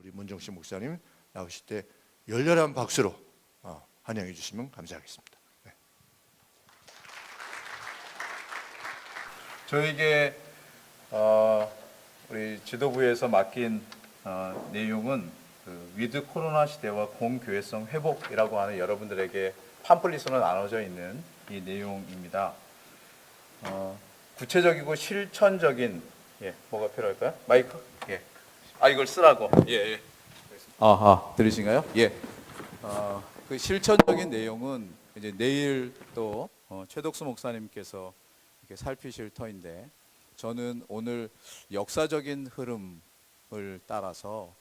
우리 문정식 목사님 나오실 때 열렬한 박수로 환영해 주시면 감사하겠습니다. 네. 저에게 우리 지도부에서 맡긴 내용은 그 위드 코로나 시대와 공교회성 회복이라고 하는 여러분들에게 팜플릿으로 나눠져 있는 이 내용입니다. 구체적이고 실천적인 뭐가 필요할까요? 마이크? 이걸 쓰라고. 들리신가요? 그 실천적인 내용은 이제 내일 또 최덕수 목사님께서 이렇게 살피실 터인데, 저는 오늘 역사적인 흐름을 따라서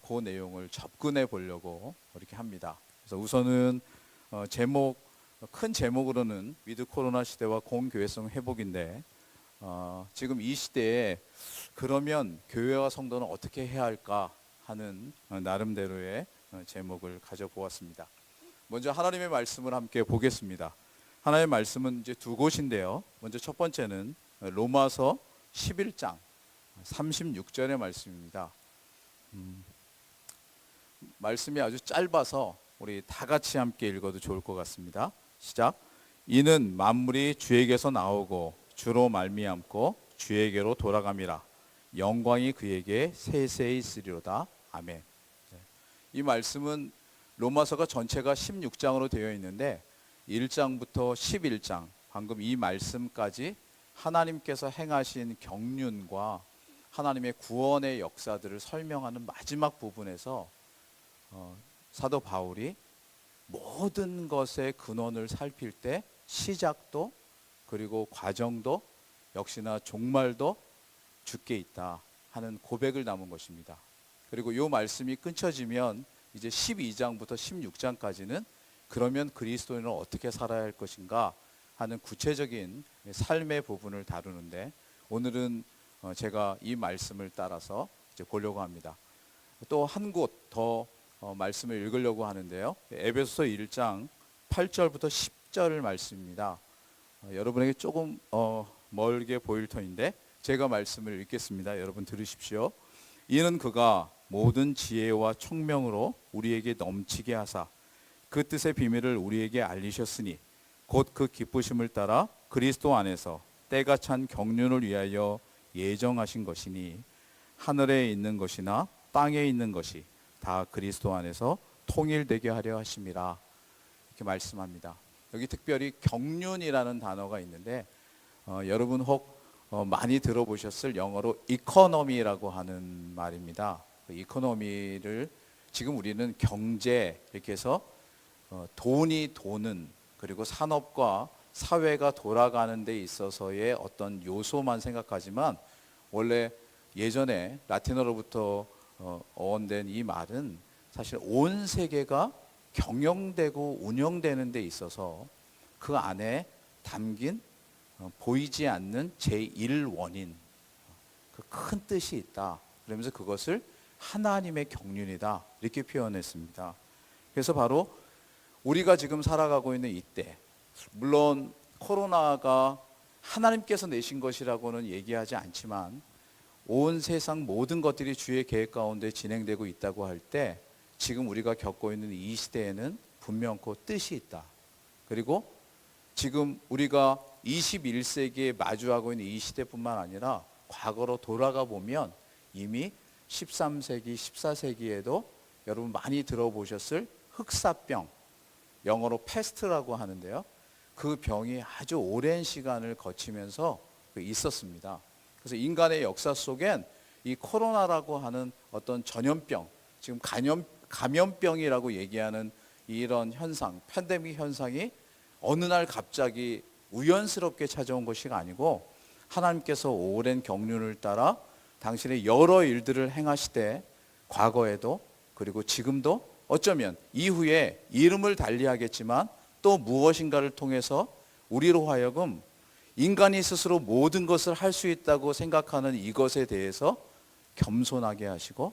그 내용을 접근해 보려고 이렇게 합니다. 그래서 우선은 큰 제목으로는 위드 코로나 시대와 공교회성 회복인데, 지금 이 시대에 그러면 교회와 성도는 어떻게 해야 할까 하는 나름대로의 제목을 가져보았습니다. 먼저 하나님의 말씀을 함께 보겠습니다. 하나님의 말씀은 이제 두 곳인데요. 먼저 첫 번째는 로마서 11장 36절의 말씀입니다. 말씀이 아주 짧아서 우리 다 같이 함께 읽어도 좋을 것 같습니다. 시작. 이는 만물이 주에게서 나오고 주로 말미암고 주에게로 돌아감이라. 영광이 그에게 세세히 있으리로다. 아멘. 이 말씀은 로마서가 전체가 16장으로 되어 있는데 1장부터 11장, 방금 이 말씀까지 하나님께서 행하신 경륜과 하나님의 구원의 역사들을 설명하는 마지막 부분에서 사도 바울이 모든 것의 근원을 살필 때 시작도 그리고 과정도 역시나 종말도 주께 있다 하는 고백을 담은 것입니다. 그리고 이 말씀이 끊쳐지면 이제 12장부터 16장까지는 그러면 그리스도인은 어떻게 살아야 할 것인가 하는 구체적인 삶의 부분을 다루는데, 오늘은 제가 이 말씀을 따라서 이제 보려고 합니다. 또 한 곳 더 말씀을 읽으려고 하는데요. 에베소서 1장 8절부터 10절 말씀입니다. 여러분에게 조금 멀게 보일 터인데 제가 말씀을 읽겠습니다. 여러분 들으십시오. 이는 그가 모든 지혜와 총명으로 우리에게 넘치게 하사 그 뜻의 비밀을 우리에게 알리셨으니 곧 그 기쁘심을 따라 그리스도 안에서 때가 찬 경륜을 위하여 예정하신 것이니 하늘에 있는 것이나 땅에 있는 것이 다 그리스도 안에서 통일되게 하려 하심이라. 이렇게 말씀합니다. 여기 특별히 경륜이라는 단어가 있는데 여러분 혹 많이 들어보셨을 영어로 이코노미라고 하는 말입니다. 그 이코노미를 지금 우리는 경제 이렇게 해서 돈이 도는, 그리고 산업과 사회가 돌아가는 데 있어서의 어떤 요소만 생각하지만, 원래 예전에 라틴어로부터 어원된 이 말은 사실 온 세계가 경영되고 운영되는 데 있어서 그 안에 담긴 보이지 않는 제1원인, 그 큰 뜻이 있다. 그러면서 그것을 하나님의 경륜이다 이렇게 표현했습니다. 그래서 바로 우리가 지금 살아가고 있는 이때, 물론 코로나가 하나님께서 내신 것이라고는 얘기하지 않지만 온 세상 모든 것들이 주의 계획 가운데 진행되고 있다고 할 때, 지금 우리가 겪고 있는 이 시대에는 분명코 뜻이 있다. 그리고 지금 우리가 21세기에 마주하고 있는 이 시대뿐만 아니라 과거로 돌아가 보면 이미 13세기, 14세기에도 여러분 많이 들어보셨을 흑사병, 영어로 패스트라고 하는데요. 그 병이 아주 오랜 시간을 거치면서 있었습니다. 그래서 인간의 역사 속엔 이 코로나라고 하는 어떤 전염병, 지금 감염병이라고 얘기하는 이런 현상, 팬데믹 현상이 어느 날 갑자기 우연스럽게 찾아온 것이 아니고 하나님께서 오랜 경륜을 따라 당신의 여러 일들을 행하시되, 과거에도 그리고 지금도 어쩌면 이후에 이름을 달리하겠지만 또 무엇인가를 통해서 우리로 하여금 인간이 스스로 모든 것을 할 수 있다고 생각하는 이것에 대해서 겸손하게 하시고,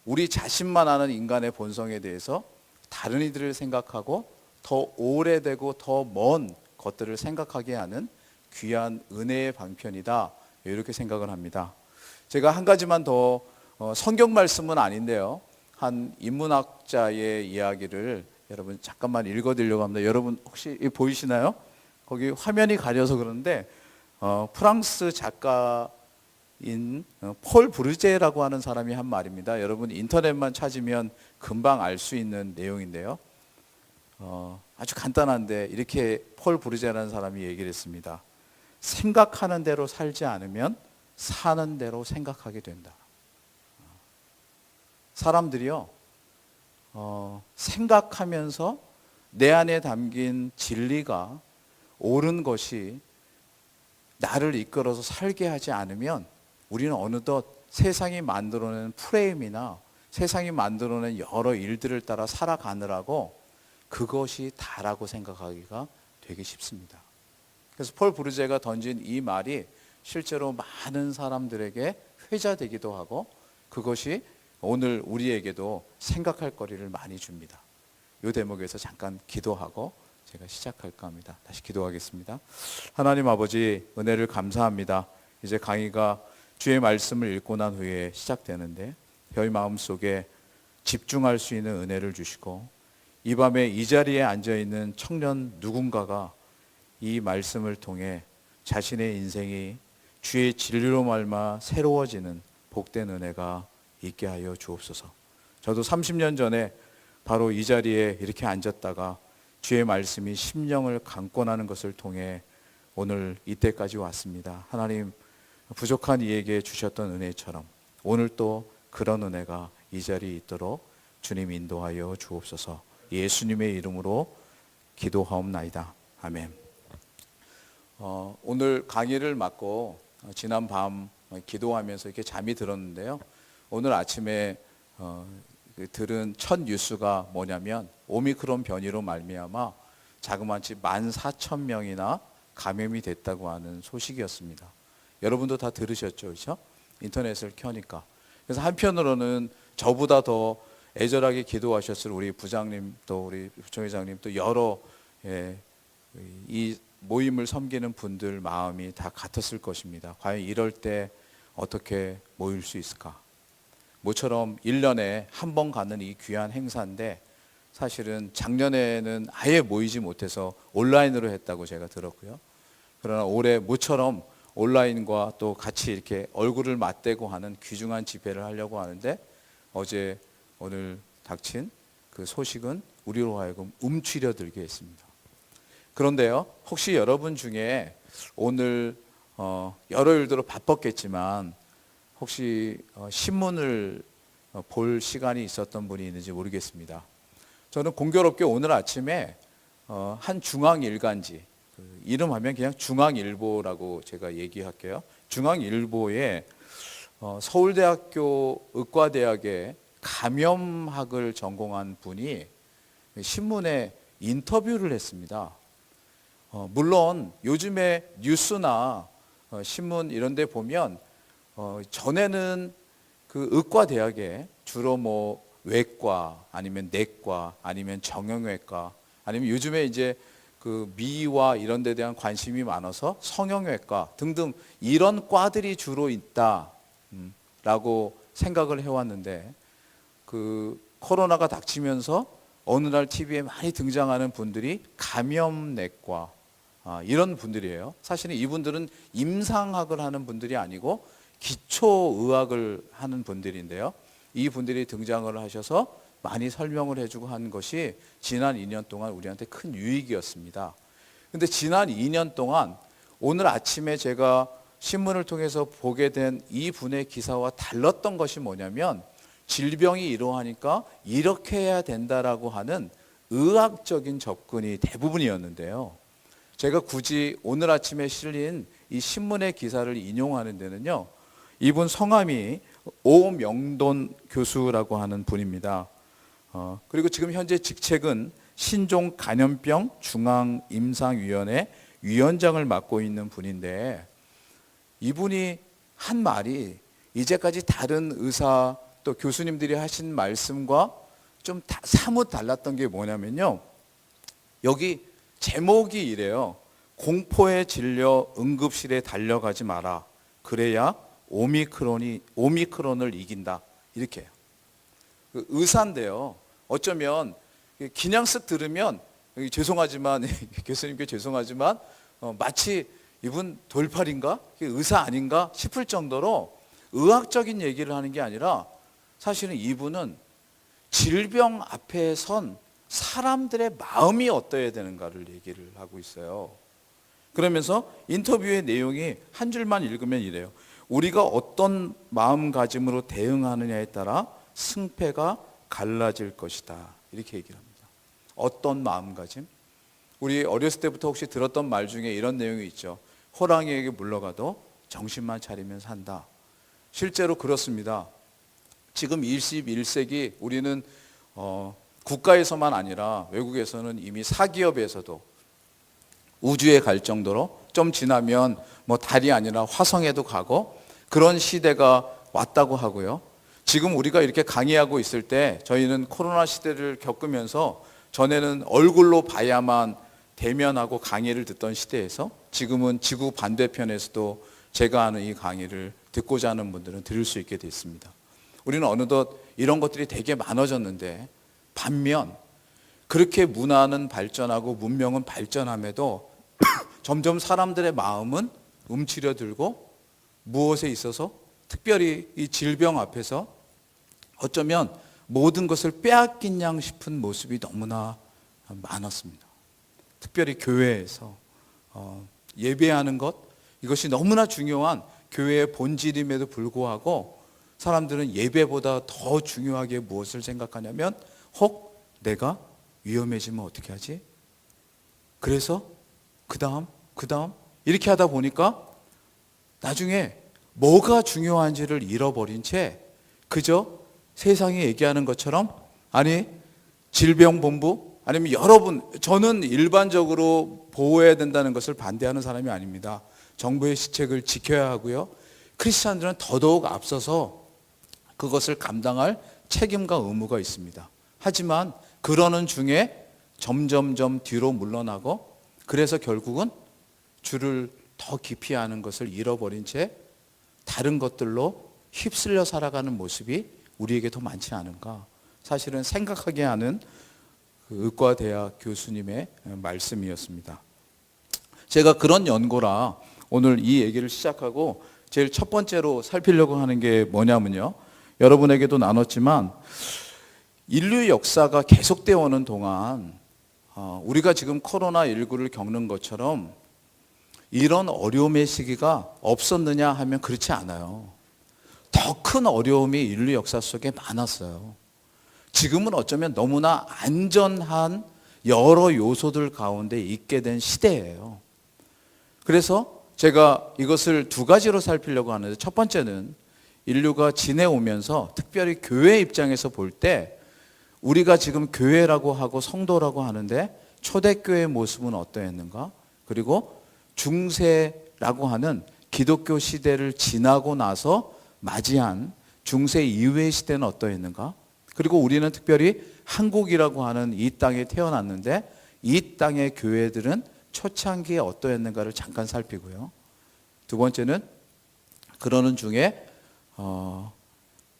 우리 자신만 아는 인간의 본성에 대해서 다른 이들을 생각하고 더 오래되고 더 먼 것들을 생각하게 하는 귀한 은혜의 방편이다, 이렇게 생각을 합니다. 제가 한 가지만 더 성경 말씀은 아닌데요. 한 인문학자의 이야기를 여러분 잠깐만 읽어드리려고 합니다. 여러분 혹시 보이시나요? 거기 화면이 가려서 그런데 프랑스 작가인 폴 브루제라고 하는 사람이 한 말입니다. 여러분 인터넷만 찾으면 금방 알 수 있는 내용인데요. 아주 간단한데 이렇게 폴 브루제라는 사람이 얘기를 했습니다. 생각하는 대로 살지 않으면 사는 대로 생각하게 된다. 사람들이요, 생각하면서 내 안에 담긴 진리가 옳은 것이 나를 이끌어서 살게 하지 않으면 우리는 어느덧 세상이 만들어낸 프레임이나 세상이 만들어낸 여러 일들을 따라 살아가느라고 그것이 다라고 생각하기가 되게 쉽습니다. 그래서 폴 브루제가 던진 이 말이 실제로 많은 사람들에게 회자되기도 하고 그것이 오늘 우리에게도 생각할 거리를 많이 줍니다. 이 대목에서 잠깐 기도하고 제가 시작할까 합니다. 다시 기도하겠습니다. 하나님 아버지, 은혜를 감사합니다. 이제 강의가 주의 말씀을 읽고 난 후에 시작되는데 저희 마음속에 집중할 수 있는 은혜를 주시고 이 밤에 이 자리에 앉아있는 청년 누군가가 이 말씀을 통해 자신의 인생이 주의 진리로 말미암아 새로워지는 복된 은혜가 있게 하여 주옵소서. 저도 30년 전에 바로 이 자리에 이렇게 앉았다가 주의 말씀이 심령을 강권하는 것을 통해 오늘 이때까지 왔습니다. 하나님, 부족한 이에게 주셨던 은혜처럼 오늘 또 그런 은혜가 이 자리에 있도록 주님 인도하여 주옵소서. 예수님의 이름으로 기도하옵나이다. 아멘. 오늘 강의를 맡고 지난 밤 기도하면서 이렇게 잠이 들었는데요. 오늘 아침에 들은 첫 뉴스가 뭐냐면 오미크론 변이로 말미암아 자그마치 14,000명이나 감염이 됐다고 하는 소식이었습니다. 여러분도 다 들으셨죠, 그렇죠? 인터넷을 켜니까. 그래서 한편으로는 저보다 더 애절하게 기도하셨을 우리 부장님 또 우리 부총회장님 또 여러 이 모임을 섬기는 분들 마음이 다 같았을 것입니다. 과연 이럴 때 어떻게 모일 수 있을까? 모처럼 1년에 한 번 가는 이 귀한 행사인데 사실은 작년에는 아예 모이지 못해서 온라인으로 했다고 제가 들었고요. 그러나 올해 모처럼 온라인과 또 같이 이렇게 얼굴을 맞대고 하는 귀중한 집회를 하려고 하는데 어제 오늘 닥친 그 소식은 우리로 하여금 움츠려 들게 했습니다. 그런데요, 혹시 여러분 중에 오늘 여러 일들로 바빴겠지만 혹시 신문을 볼 시간이 있었던 분이 있는지 모르겠습니다. 저는 공교롭게 오늘 아침에 한 중앙일간지, 이름하면 그냥 중앙일보라고 제가 얘기할게요. 중앙일보에 서울대학교 의과대학의 감염학을 전공한 분이 신문에 인터뷰를 했습니다. 물론 요즘에 뉴스나 신문 이런 데 보면 전에는 그 의과대학에 주로 뭐 외과 아니면 내과 아니면 정형외과 아니면 요즘에 이제 그 미와 이런 데 대한 관심이 많아서 성형외과 등등 이런 과들이 주로 있다라고 생각을 해왔는데 그 코로나가 닥치면서 어느 날 TV에 많이 등장하는 분들이 감염내과 이런 분들이에요. 사실은 이분들은 임상학을 하는 분들이 아니고 기초의학을 하는 분들인데요. 이 분들이 등장을 하셔서 많이 설명을 해주고 한 것이 지난 2년 동안 우리한테 큰 유익이었습니다. 그런데 지난 2년 동안 오늘 아침에 제가 신문을 통해서 보게 된 이 분의 기사와 달랐던 것이 뭐냐면 질병이 이러하니까 이렇게 해야 된다라고 하는 의학적인 접근이 대부분이었는데요. 제가 굳이 오늘 아침에 실린 이 신문의 기사를 인용하는 데는요. 이분 성함이 오명돈 교수라고 하는 분입니다. 그리고 지금 현재 직책은 신종간염병 중앙임상위원회 위원장을 맡고 있는 분인데 이분이 한 말이 이제까지 다른 의사 또 교수님들이 하신 말씀과 좀 사뭇 달랐던 게 뭐냐면요. 여기 제목이 이래요. 공포에 질려 응급실에 달려가지 마라. 그래야 오미크론을 이긴다. 이렇게 해요. 그 의사인데요. 어쩌면 그냥 쓱 들으면 죄송하지만 교수님께 죄송하지만 마치 이분 돌팔인가? 의사 아닌가 싶을 정도로 의학적인 얘기를 하는 게 아니라 사실은 이분은 질병 앞에 선 사람들의 마음이 어떠해야 되는가를 얘기를 하고 있어요. 그러면서 인터뷰의 내용이 한 줄만 읽으면 이래요. 우리가 어떤 마음가짐으로 대응하느냐에 따라 승패가 갈라질 것이다. 이렇게 얘기를 합니다. 어떤 마음가짐? 우리 어렸을 때부터 혹시 들었던 말 중에 이런 내용이 있죠. 호랑이에게 물러가도 정신만 차리면 산다. 실제로 그렇습니다. 지금 21세기 우리는 국가에서만 아니라 외국에서는 이미 사기업에서도 우주에 갈 정도로 좀 지나면 뭐 달이 아니라 화성에도 가고 그런 시대가 왔다고 하고요. 지금 우리가 이렇게 강의하고 있을 때 저희는 코로나 시대를 겪으면서 전에는 얼굴로 봐야만 대면하고 강의를 듣던 시대에서 지금은 지구 반대편에서도 제가 하는 이 강의를 듣고자 하는 분들은 들을 수 있게 됐습니다. 우리는 어느덧 이런 것들이 되게 많아졌는데 반면 그렇게 문화는 발전하고 문명은 발전함에도 점점 사람들의 마음은 움츠려들고 무엇에 있어서 특별히 이 질병 앞에서 어쩌면 모든 것을 빼앗긴 양 싶은 모습이 너무나 많았습니다. 특별히 교회에서 예배하는 것, 이것이 너무나 중요한 교회의 본질임에도 불구하고 사람들은 예배보다 더 중요하게 무엇을 생각하냐면 혹 내가 위험해지면 어떻게 하지? 그래서 그 다음 이렇게 하다 보니까 나중에 뭐가 중요한지를 잃어버린 채 그저 세상이 얘기하는 것처럼 아니 질병본부 아니면 여러분 저는 일반적으로 보호해야 된다는 것을 반대하는 사람이 아닙니다. 정부의 시책을 지켜야 하고요. 크리스찬들은 더더욱 앞서서 그것을 감당할 책임과 의무가 있습니다. 하지만 그러는 중에 점점점 뒤로 물러나고 그래서 결국은 주를 더 깊이 아는 것을 잃어버린 채 다른 것들로 휩쓸려 살아가는 모습이 우리에게 더 많지 않은가. 사실은 생각하게 하는 그 의과대학 교수님의 말씀이었습니다. 제가 그런 연고라 오늘 이 얘기를 시작하고 제일 첫 번째로 살피려고 하는 게 뭐냐면요. 여러분에게도 나눴지만 인류 역사가 계속되어 오는 동안 우리가 지금 코로나19를 겪는 것처럼 이런 어려움의 시기가 없었느냐 하면 그렇지 않아요. 더 큰 어려움이 인류 역사 속에 많았어요. 지금은 어쩌면 너무나 안전한 여러 요소들 가운데 있게 된 시대예요. 그래서 제가 이것을 두 가지로 살피려고 하는데 첫 번째는 인류가 지내오면서 특별히 교회 입장에서 볼 때 우리가 지금 교회라고 하고 성도라고 하는데 초대교회의 모습은 어떠했는가? 그리고 중세라고 하는 기독교 시대를 지나고 나서 맞이한 중세 이후의 시대는 어떠했는가? 그리고 우리는 특별히 한국이라고 하는 이 땅에 태어났는데 이 땅의 교회들은 초창기에 어떠했는가를 잠깐 살피고요. 두 번째는 그러는 중에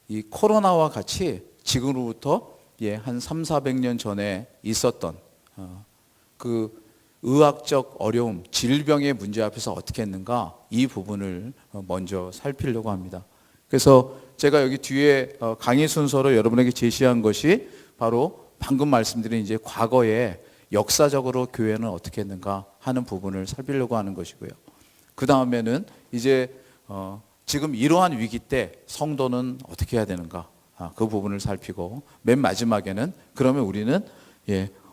이 코로나와 같이 지금으로부터 한 300-400년 전에 있었던 그 의학적 어려움, 질병의 문제 앞에서 어떻게 했는가 이 부분을 먼저 살피려고 합니다. 그래서 제가 여기 뒤에 강의 순서로 여러분에게 제시한 것이 바로 방금 말씀드린 이제 과거에 역사적으로 교회는 어떻게 했는가 하는 부분을 살피려고 하는 것이고요. 그 다음에는 이제 지금 이러한 위기 때 성도는 어떻게 해야 되는가 그 부분을 살피고 맨 마지막에는 그러면 우리는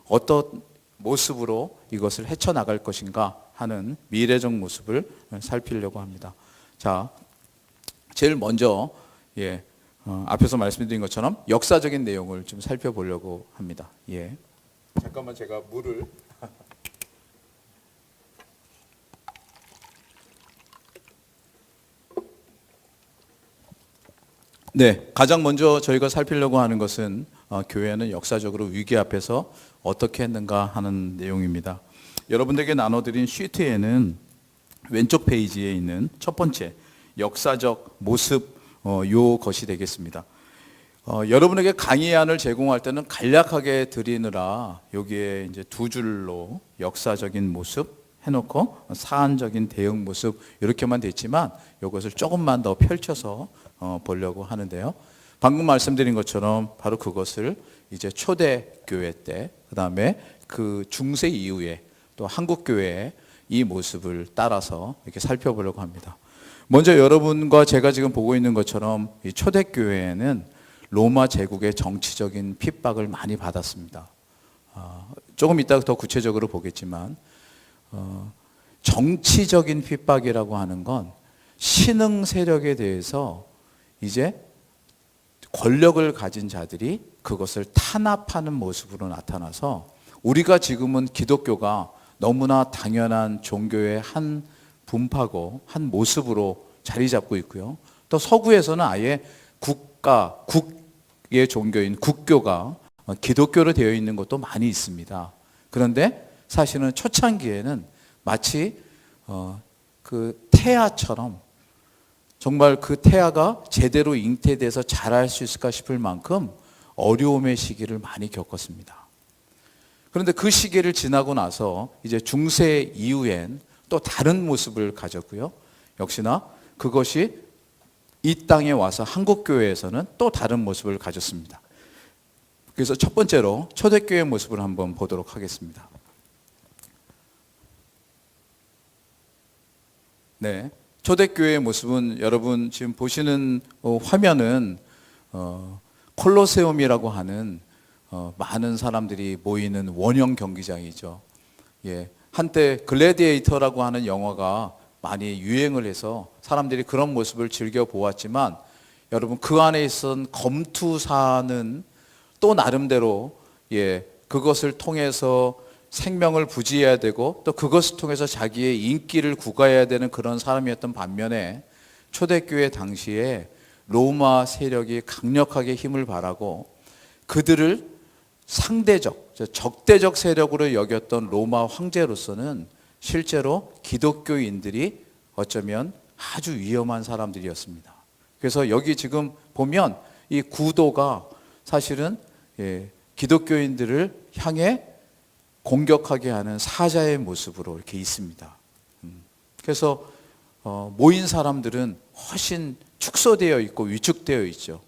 어떤 모습으로 이것을 헤쳐나갈 것인가 하는 미래적 모습을 살피려고 합니다. 자, 제일 먼저 앞에서 말씀드린 것처럼 역사적인 내용을 좀 살펴보려고 합니다. 잠깐만 제가 물을 가장 먼저 저희가 살피려고 하는 것은 교회는 역사적으로 위기 앞에서 어떻게 했는가 하는 내용입니다. 여러분들에게 나눠드린 시트에는 왼쪽 페이지에 있는 첫 번째 역사적 모습 요 것이 되겠습니다. 여러분에게 강의안을 제공할 때는 간략하게 드리느라 여기에 이제 두 줄로 역사적인 모습 해놓고 사안적인 대응 모습 이렇게만 됐지만 이것을 조금만 더 펼쳐서 보려고 하는데요. 방금 말씀드린 것처럼 바로 그것을 이제 초대교회 때, 그 다음에 그 중세 이후에 또 한국교회의 이 모습을 따라서 이렇게 살펴보려고 합니다. 먼저 여러분과 제가 지금 보고 있는 것처럼 이 초대교회는 로마 제국의 정치적인 핍박을 많이 받았습니다. 조금 이따 더 구체적으로 보겠지만 정치적인 핍박이라고 하는 건 신흥 세력에 대해서 이제 권력을 가진 자들이 그것을 탄압하는 모습으로 나타나서 우리가 지금은 기독교가 너무나 당연한 종교의 한 분파고 한 모습으로 자리 잡고 있고요. 또 서구에서는 아예 국의 종교인 국교가 기독교로 되어 있는 것도 많이 있습니다. 그런데 사실은 초창기에는 마치 그 태아처럼 정말 그 태아가 제대로 잉태돼서 자랄 수 있을까 싶을 만큼 어려움의 시기를 많이 겪었습니다. 그런데 그 시기를 지나고 나서 이제 중세 이후엔 또 다른 모습을 가졌고요. 역시나 그것이 이 땅에 와서 한국교회에서는 또 다른 모습을 가졌습니다. 그래서 첫 번째로 초대교회의 모습을 한번 보도록 하겠습니다. 네, 초대교회의 모습은 여러분 지금 보시는 화면은 콜로세움이라고 하는 많은 사람들이 모이는 원형 경기장이죠. 예, 한때 글래디에이터라고 하는 영화가 많이 유행을 해서 사람들이 그런 모습을 즐겨 보았지만 여러분 그 안에 있던 검투사는 또 나름대로 그것을 통해서 생명을 부지해야 되고 또 그것을 통해서 자기의 인기를 구가해야 되는 그런 사람이었던 반면에 초대교회 당시에 로마 세력이 강력하게 힘을 발하고 그들을 상대적, 적대적 세력으로 여겼던 로마 황제로서는 실제로 기독교인들이 어쩌면 아주 위험한 사람들이었습니다. 그래서 여기 지금 보면 이 구도가 사실은 기독교인들을 향해 공격하게 하는 사자의 모습으로 이렇게 있습니다. 그래서 모인 사람들은 훨씬 축소되어 있고 위축되어 있죠.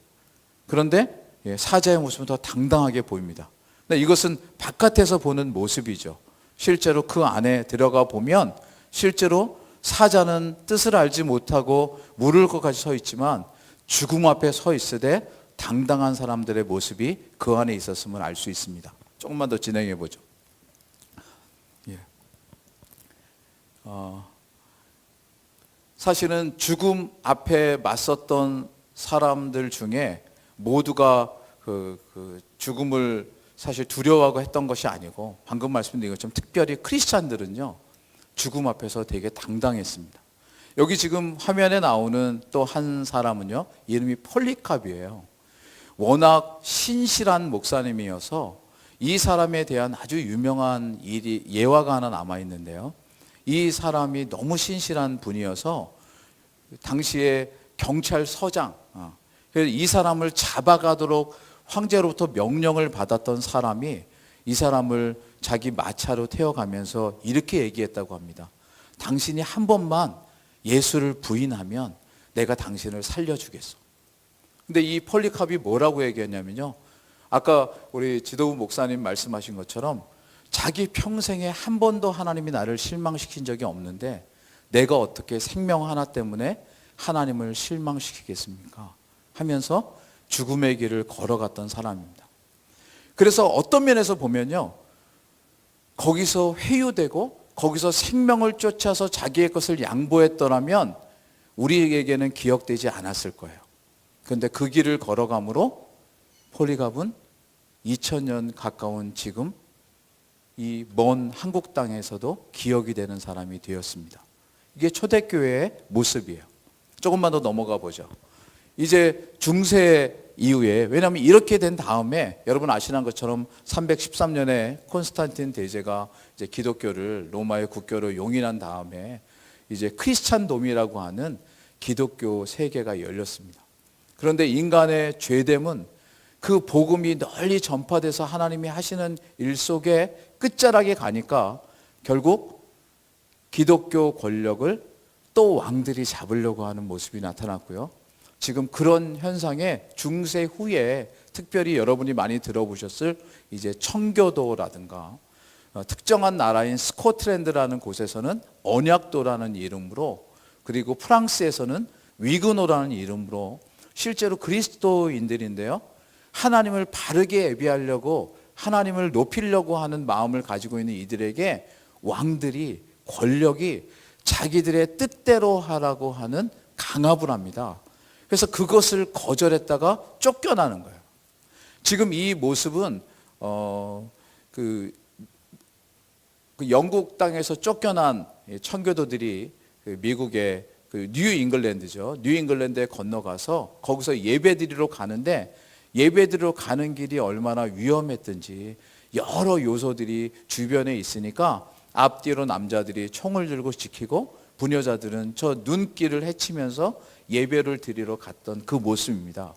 그런데 사자의 모습은 더 당당하게 보입니다. 근데 이것은 바깥에서 보는 모습이죠. 실제로 그 안에 들어가 보면 실제로 사자는 뜻을 알지 못하고 물을 것까지 서 있지만 죽음 앞에 서 있으되 당당한 사람들의 모습이 그 안에 있었음을 알 수 있습니다. 조금만 더 진행해 보죠. 사실은 죽음 앞에 맞섰던 사람들 중에 모두가 그 죽음을 사실 두려워하고 했던 것이 아니고 방금 말씀드린 것처럼 특별히 크리스찬들은요 죽음 앞에서 되게 당당했습니다. 여기 지금 화면에 나오는 또 한 사람은요 이름이 폴리캅이에요. 워낙 신실한 목사님이어서 이 사람에 대한 아주 유명한 예화가 하나 남아 있는데요. 이 사람이 너무 신실한 분이어서 당시에 경찰서장, 그래서 이 사람을 잡아가도록 황제로부터 명령을 받았던 사람이 이 사람을 자기 마차로 태워가면서 이렇게 얘기했다고 합니다. 당신이 한 번만 예수를 부인하면 내가 당신을 살려주겠어. 근데 이 폴리캅이 뭐라고 얘기했냐면요. 아까 우리 지도부 목사님 말씀하신 것처럼 자기 평생에 한 번도 하나님이 나를 실망시킨 적이 없는데 내가 어떻게 생명 하나 때문에 하나님을 실망시키겠습니까? 하면서 죽음의 길을 걸어갔던 사람입니다. 그래서 어떤 면에서 보면요. 거기서 회유되고 거기서 생명을 쫓아서 자기의 것을 양보했더라면 우리에게는 기억되지 않았을 거예요. 그런데 그 길을 걸어감으로 폴리캅은 2000년 가까운 지금 이 먼 한국 땅에서도 기억이 되는 사람이 되었습니다. 이게 초대교회의 모습이에요. 조금만 더 넘어가 보죠. 이제 중세 이후에, 왜냐하면 이렇게 된 다음에 여러분 아시는 것처럼 313년에 콘스탄틴 대제가 이제 기독교를 로마의 국교로 용인한 다음에 이제 크리스찬돔이라고 하는 기독교 세계가 열렸습니다. 그런데 인간의 죄됨은 그 복음이 널리 전파돼서 하나님이 하시는 일 속에 끝자락에 가니까 결국 기독교 권력을 또 왕들이 잡으려고 하는 모습이 나타났고요. 지금 그런 현상에 중세 후에 특별히 여러분이 많이 들어보셨을 이제 청교도라든가 특정한 나라인 스코틀랜드라는 곳에서는 언약도라는 이름으로, 그리고 프랑스에서는 위그노라는 이름으로 실제로 그리스도인들인데요, 하나님을 바르게 예배하려고 하나님을 높이려고 하는 마음을 가지고 있는 이들에게 왕들이, 권력이 자기들의 뜻대로 하라고 하는 강압을 합니다. 그래서 그것을 거절했다가 쫓겨나는 거예요. 지금 이 모습은 그 영국 땅에서 쫓겨난 청교도들이 미국의 뉴 잉글랜드죠. 뉴 잉글랜드에 건너가서 거기서 예배드리러 가는데, 예배드리러 가는 길이 얼마나 위험했든지 여러 요소들이 주변에 있으니까 앞뒤로 남자들이 총을 들고 지키고 부녀자들은 저 눈길을 헤치면서 예배를 드리러 갔던 그 모습입니다.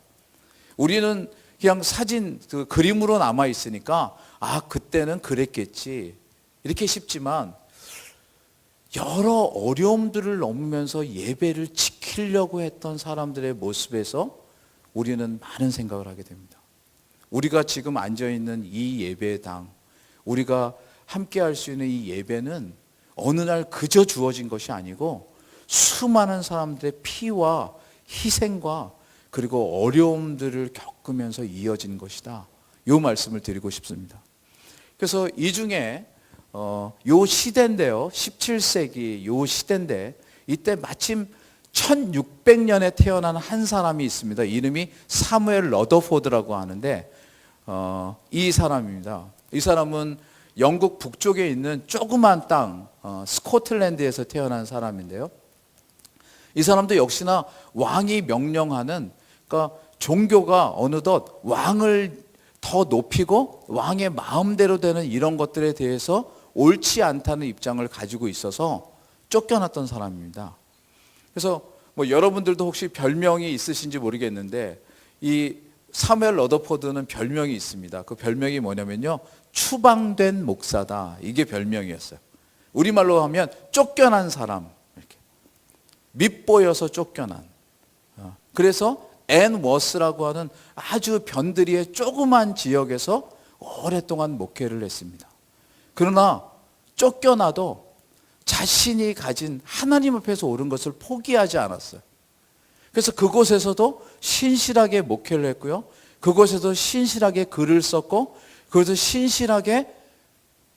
우리는 그냥 사진, 그 그림으로 남아 있으니까 아, 그때는 그랬겠지 이렇게 싶지만, 여러 어려움들을 넘으면서 예배를 지키려고 했던 사람들의 모습에서 우리는 많은 생각을 하게 됩니다. 우리가 지금 앉아있는 이 예배당, 우리가 함께 할 수 있는 이 예배는 어느 날 그저 주어진 것이 아니고 수많은 사람들의 피와 희생과 그리고 어려움들을 겪으면서 이어진 것이다. 이 말씀을 드리고 싶습니다. 그래서 이 중에 요 시대인데요, 17세기 요 시대인데, 이때 마침 1600년에 태어난 한 사람이 있습니다. 이름이 사무엘 러더포드라고 하는데 이 사람입니다. 이 사람은 영국 북쪽에 있는 조그만 땅 스코틀랜드에서 태어난 사람인데요, 이 사람도 역시나 왕이 명령하는, 그러니까 종교가 어느덧 왕을 더 높이고 왕의 마음대로 되는 이런 것들에 대해서 옳지 않다는 입장을 가지고 있어서 쫓겨났던 사람입니다. 그래서 뭐 여러분들도 혹시 별명이 있으신지 모르겠는데, 이 사무엘 러더포드는 별명이 있습니다. 그 별명이 뭐냐면요, 추방된 목사다. 이게 별명이었어요. 우리말로 하면 쫓겨난 사람, 이렇게 밉보여서 쫓겨난. 그래서 앤 워스라고 하는 아주 변두리의 조그만 지역에서 오랫동안 목회를 했습니다. 그러나 쫓겨나도 자신이 가진 하나님 앞에서 옳은 것을 포기하지 않았어요. 그래서 그곳에서도 신실하게 목회를 했고요, 그곳에서 신실하게 글을 썼고, 그것을 신실하게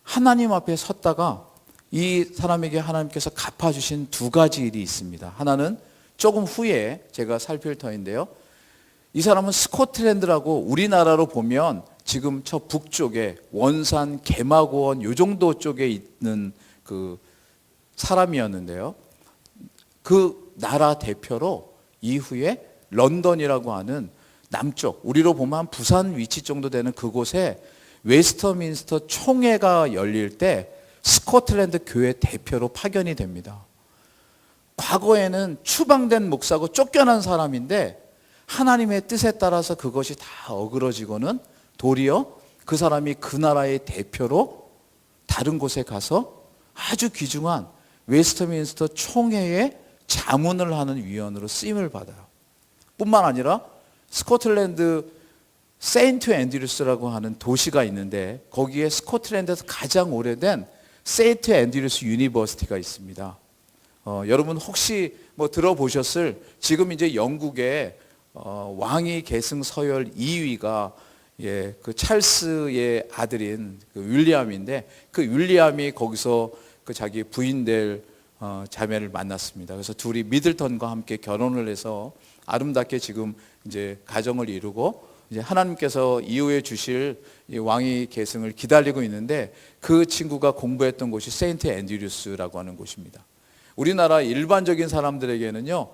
하나님 앞에 섰다가 이 사람에게 하나님께서 갚아주신 두 가지 일이 있습니다. 하나는 조금 후에 제가 살필 터인데요, 이 사람은 스코틀랜드라고 우리나라로 보면 지금 저 북쪽에 원산, 개마고원 요 정도 쪽에 있는 그 사람이었는데요, 그 나라 대표로 이후에 런던이라고 하는 남쪽, 우리로 보면 한 부산 위치 정도 되는 그곳에 웨스터민스터 총회가 열릴 때 스코틀랜드 교회 대표로 파견이 됩니다. 과거에는 추방된 목사고 쫓겨난 사람인데 하나님의 뜻에 따라서 그것이 다 어그러지고는 도리어 그 사람이 그 나라의 대표로 다른 곳에 가서 아주 귀중한 웨스터민스터 총회에 자문을 하는 위원으로 쓰임을 받아요. 뿐만 아니라 스코틀랜드 세인트 앤드류스라고 하는 도시가 있는데, 거기에 스코틀랜드에서 가장 오래된 세인트 앤드류스 유니버시티가 있습니다. 여러분 혹시 뭐 들어보셨을, 지금 이제 영국의 왕위 계승 서열 2위가 그 찰스의 아들인 그 윌리엄인데, 그 윌리엄이 거기서 그 자기 부인 될 자매를 만났습니다. 그래서 둘이 미들턴과 함께 결혼을 해서 아름답게 지금 이제 가정을 이루고 이제 하나님께서 이후에 주실 이 왕위 계승을 기다리고 있는데, 그 친구가 공부했던 곳이 세인트 앤드류스라고 하는 곳입니다. 우리나라 일반적인 사람들에게는요,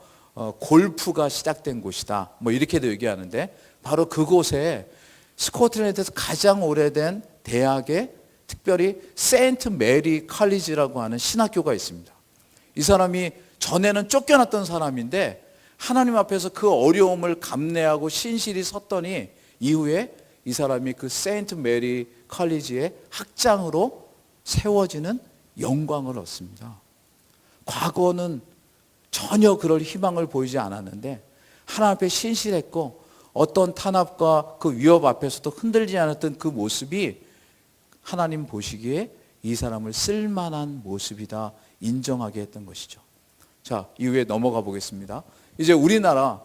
골프가 시작된 곳이다, 뭐 이렇게도 얘기하는데, 바로 그곳에 스코틀랜드에서 가장 오래된 대학에 특별히 세인트 메리 칼리지라고 하는 신학교가 있습니다. 이 사람이 전에는 쫓겨났던 사람인데 하나님 앞에서 그 어려움을 감내하고 신실히 섰더니 이후에 이 사람이 그 세인트 메리 컬리지의 학장으로 세워지는 영광을 얻습니다. 과거는 전혀 그럴 희망을 보이지 않았는데 하나님 앞에 신실했고 어떤 탄압과 그 위협 앞에서도 흔들리지 않았던 그 모습이 하나님 보시기에 이 사람을 쓸만한 모습이다 인정하게 했던 것이죠. 자, 이후에 넘어가 보겠습니다. 이제 우리나라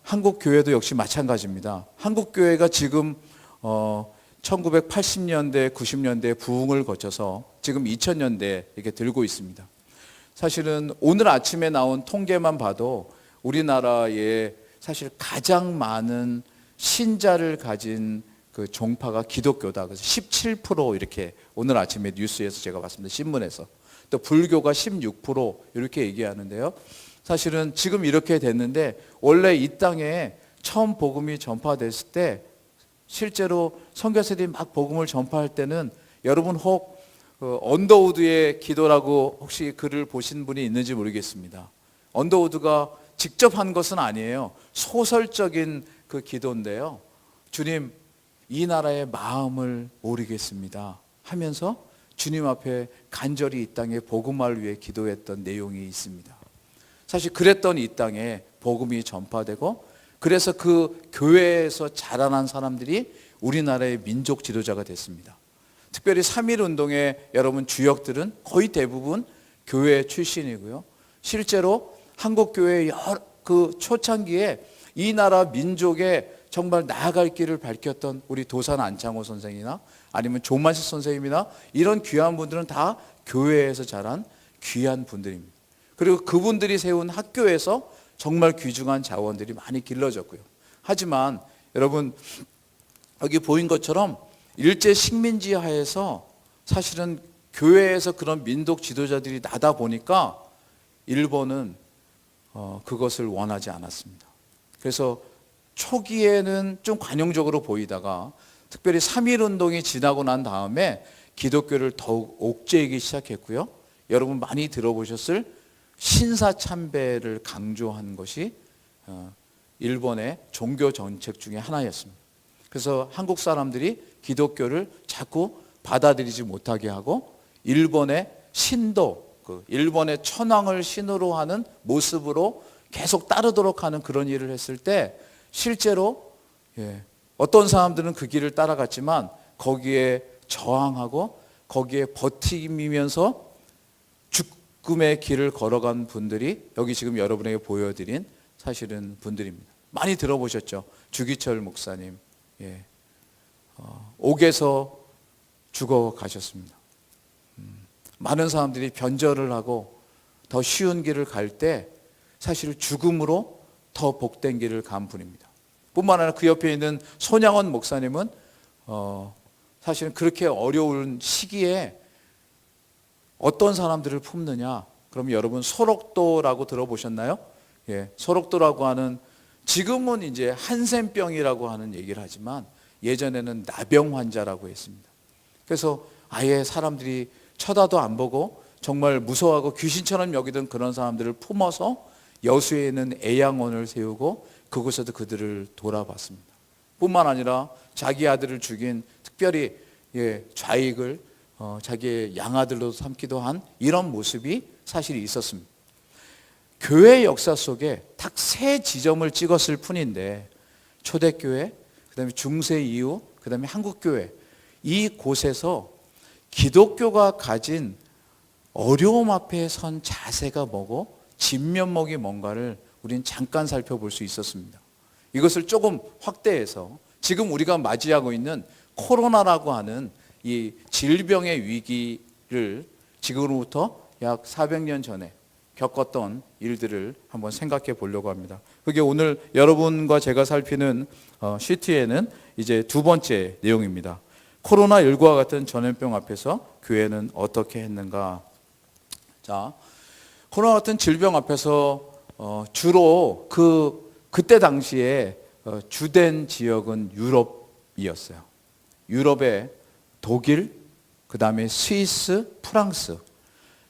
한국 교회도 역시 마찬가지입니다. 한국 교회가 지금 1980년대, 90년대 부흥을 거쳐서 지금 2000년대 이렇게 들고 있습니다. 사실은 오늘 아침에 나온 통계만 봐도 우리나라에 사실 가장 많은 신자를 가진 그 종파가 기독교다. 그래서 17% 이렇게 오늘 아침에 뉴스에서 제가 봤습니다. 신문에서. 또 불교가 16% 이렇게 얘기하는데요. 사실은 지금 이렇게 됐는데 원래 이 땅에 처음 복음이 전파됐을 때 실제로 선교사들이 막 복음을 전파할 때는 여러분 혹 언더우드의 기도라고 혹시 글을 보신 분이 있는지 모르겠습니다. 언더우드가 직접 한 것은 아니에요. 소설적인 그 기도인데요. 주님, 이 나라의 마음을 모르겠습니다 하면서 주님 앞에 간절히 이 땅에 복음을 위해 기도했던 내용이 있습니다. 사실 그랬던 이 땅에 복음이 전파되고 그래서 그 교회에서 자라난 사람들이 우리나라의 민족 지도자가 됐습니다. 특별히 3.1 운동의 여러분 주역들은 거의 대부분 교회 출신이고요. 실제로 한국교회 그 초창기에 이 나라 민족의 정말 나아갈 길을 밝혔던 우리 도산 안창호 선생이나 아니면 조만식 선생님이나 이런 귀한 분들은 다 교회에서 자란 귀한 분들입니다. 그리고 그분들이 세운 학교에서 정말 귀중한 자원들이 많이 길러졌고요. 하지만 여러분 여기 보인 것처럼 일제 식민지 하에서 사실은 교회에서 그런 민족 지도자들이 나다 보니까 일본은 그것을 원하지 않았습니다. 그래서 초기에는 좀 관용적으로 보이다가 특별히 3.1 운동이 지나고 난 다음에 기독교를 더욱 옥죄이기 시작했고요. 여러분 많이 들어보셨을 신사참배를 강조한 것이 일본의 종교 정책 중에 하나였습니다. 그래서 한국 사람들이 기독교를 자꾸 받아들이지 못하게 하고 일본의 신도, 일본의 천황을 신으로 하는 모습으로 계속 따르도록 하는 그런 일을 했을 때 실제로 어떤 사람들은 그 길을 따라갔지만 거기에 저항하고 거기에 버티면서 죽음의 길을 걸어간 분들이 여기 지금 여러분에게 보여드린 사실은 분들입니다. 많이 들어보셨죠? 주기철 목사님, 옥에서 죽어 가셨습니다. 많은 사람들이 변절을 하고 더 쉬운 길을 갈 때 사실 죽음으로 더 복된 길을 간 분입니다. 뿐만 아니라 그 옆에 있는 손양원 목사님은 사실은 그렇게 어려운 시기에 어떤 사람들을 품느냐? 그럼 여러분 소록도라고 들어보셨나요? 소록도라고 하는 지금은 이제 한센병이라고 하는 얘기를 하지만 예전에는 나병 환자라고 했습니다. 그래서 아예 사람들이 쳐다도 안 보고 정말 무서워하고 귀신처럼 여기던 그런 사람들을 품어서 여수에 있는 애양원을 세우고 그곳에도 그들을 돌아봤습니다. 뿐만 아니라 자기 아들을 죽인 특별히 좌익을 자기의 양아들로 삼기도 한 이런 모습이 사실 있었습니다. 교회 역사 속에 딱 세 지점을 찍었을 뿐인데 초대교회, 그 다음에 중세 이후, 그 다음에 한국교회 이 곳에서 기독교가 가진 어려움 앞에 선 자세가 뭐고 진면목이 뭔가를 우리는 잠깐 살펴볼 수 있었습니다. 이것을 조금 확대해서 지금 우리가 맞이하고 있는 코로나라고 하는 이 질병의 위기를 지금으로부터 약 400년 전에 겪었던 일들을 한번 생각해 보려고 합니다. 그게 오늘 여러분과 제가 살피는 시트에는 이제 두 번째 내용입니다. 코로나19와 같은 전염병 앞에서 교회는 어떻게 했는가? 자, 코로나 같은 질병 앞에서 주로 그때 당시에 주된 지역은 유럽이었어요. 유럽의 독일, 그 다음에 스위스, 프랑스.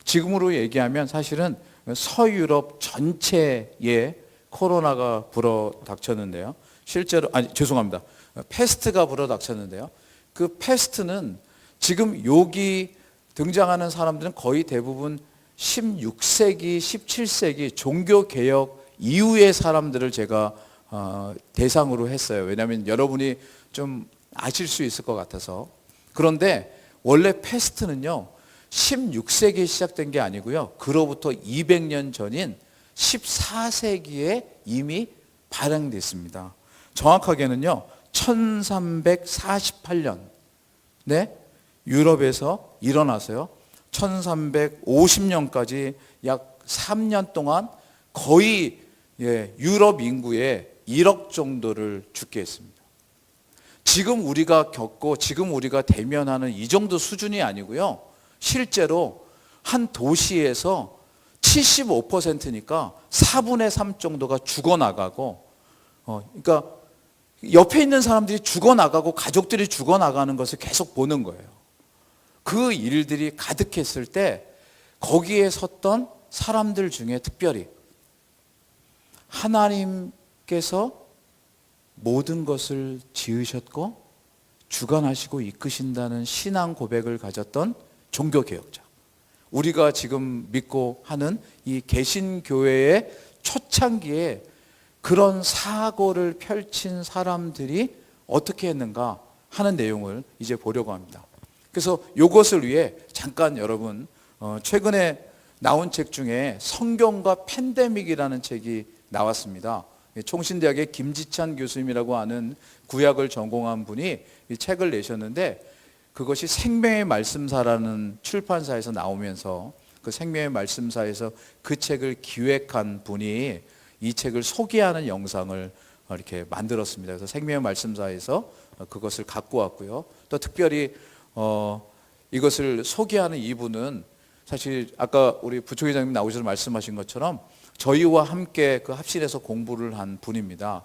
지금으로 얘기하면 사실은 서유럽 전체에 코로나가 불어닥쳤는데요. 실제로 죄송합니다. 패스트가 불어닥쳤는데요. 그 패스트는 지금 여기 등장하는 사람들은 거의 대부분 16세기, 17세기 종교개혁 이후의 사람들을 제가 대상으로 했어요. 왜냐하면 여러분이 좀 아실 수 있을 것 같아서. 그런데 원래 패스트는요 16세기에 시작된 게 아니고요, 그로부터 200년 전인 14세기에 이미 발행됐습니다. 정확하게는요 1348년 유럽에서 일어나서요 1350년까지 약 3년 동안 거의 유럽 인구의 1억 정도를 죽게 했습니다. 지금 우리가 겪고 지금 우리가 대면하는 이 정도 수준이 아니고요, 실제로 한 도시에서 75%니까 4분의 3 정도가 죽어나가고, 그러니까 옆에 있는 사람들이 죽어나가고 가족들이 죽어나가는 것을 계속 보는 거예요. 그 일들이 가득했을 때 거기에 섰던 사람들 중에 특별히 하나님께서 모든 것을 지으셨고 주관하시고 이끄신다는 신앙 고백을 가졌던 종교개혁자, 우리가 지금 믿고 하는 이 개신교회의 초창기에 그런 사고를 펼친 사람들이 어떻게 했는가 하는 내용을 이제 보려고 합니다. 그래서 이것을 위해 잠깐 여러분, 최근에 나온 책 중에 성경과 팬데믹이라는 책이 나왔습니다. 총신대학의 김지찬 교수님이라고 하는 구약을 전공한 분이 이 책을 내셨는데, 그것이 생명의 말씀사라는 출판사에서 나오면서 그 생명의 말씀사에서 그 책을 기획한 분이 이 책을 소개하는 영상을 이렇게 만들었습니다. 그래서 생명의 말씀사에서 그것을 갖고 왔고요. 또 특별히 이것을 소개하는 이분은 사실 아까 우리 부총회장님 나오셔서 말씀하신 것처럼 저희와 함께 그 합실에서 공부를 한 분입니다.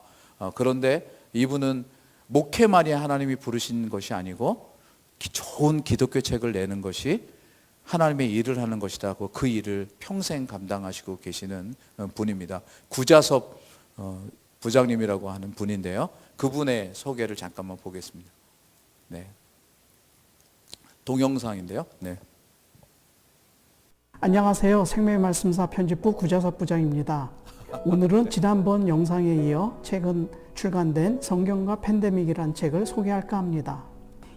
그런데 이분은 목회만이 하나님이 부르신 것이 아니고 좋은 기독교 책을 내는 것이 하나님의 일을 하는 것이라고 그 일을 평생 감당하시고 계시는 분입니다. 구자섭 부장님이라고 하는 분인데요. 그분의 소개를 잠깐만 보겠습니다. 네. 동영상인데요. 네. 안녕하세요. 생명의 말씀사 편집부 구자섭 부장입니다. 오늘은 지난번 영상에 이어 최근 출간된 성경과 팬데믹이라는 책을 소개할까 합니다.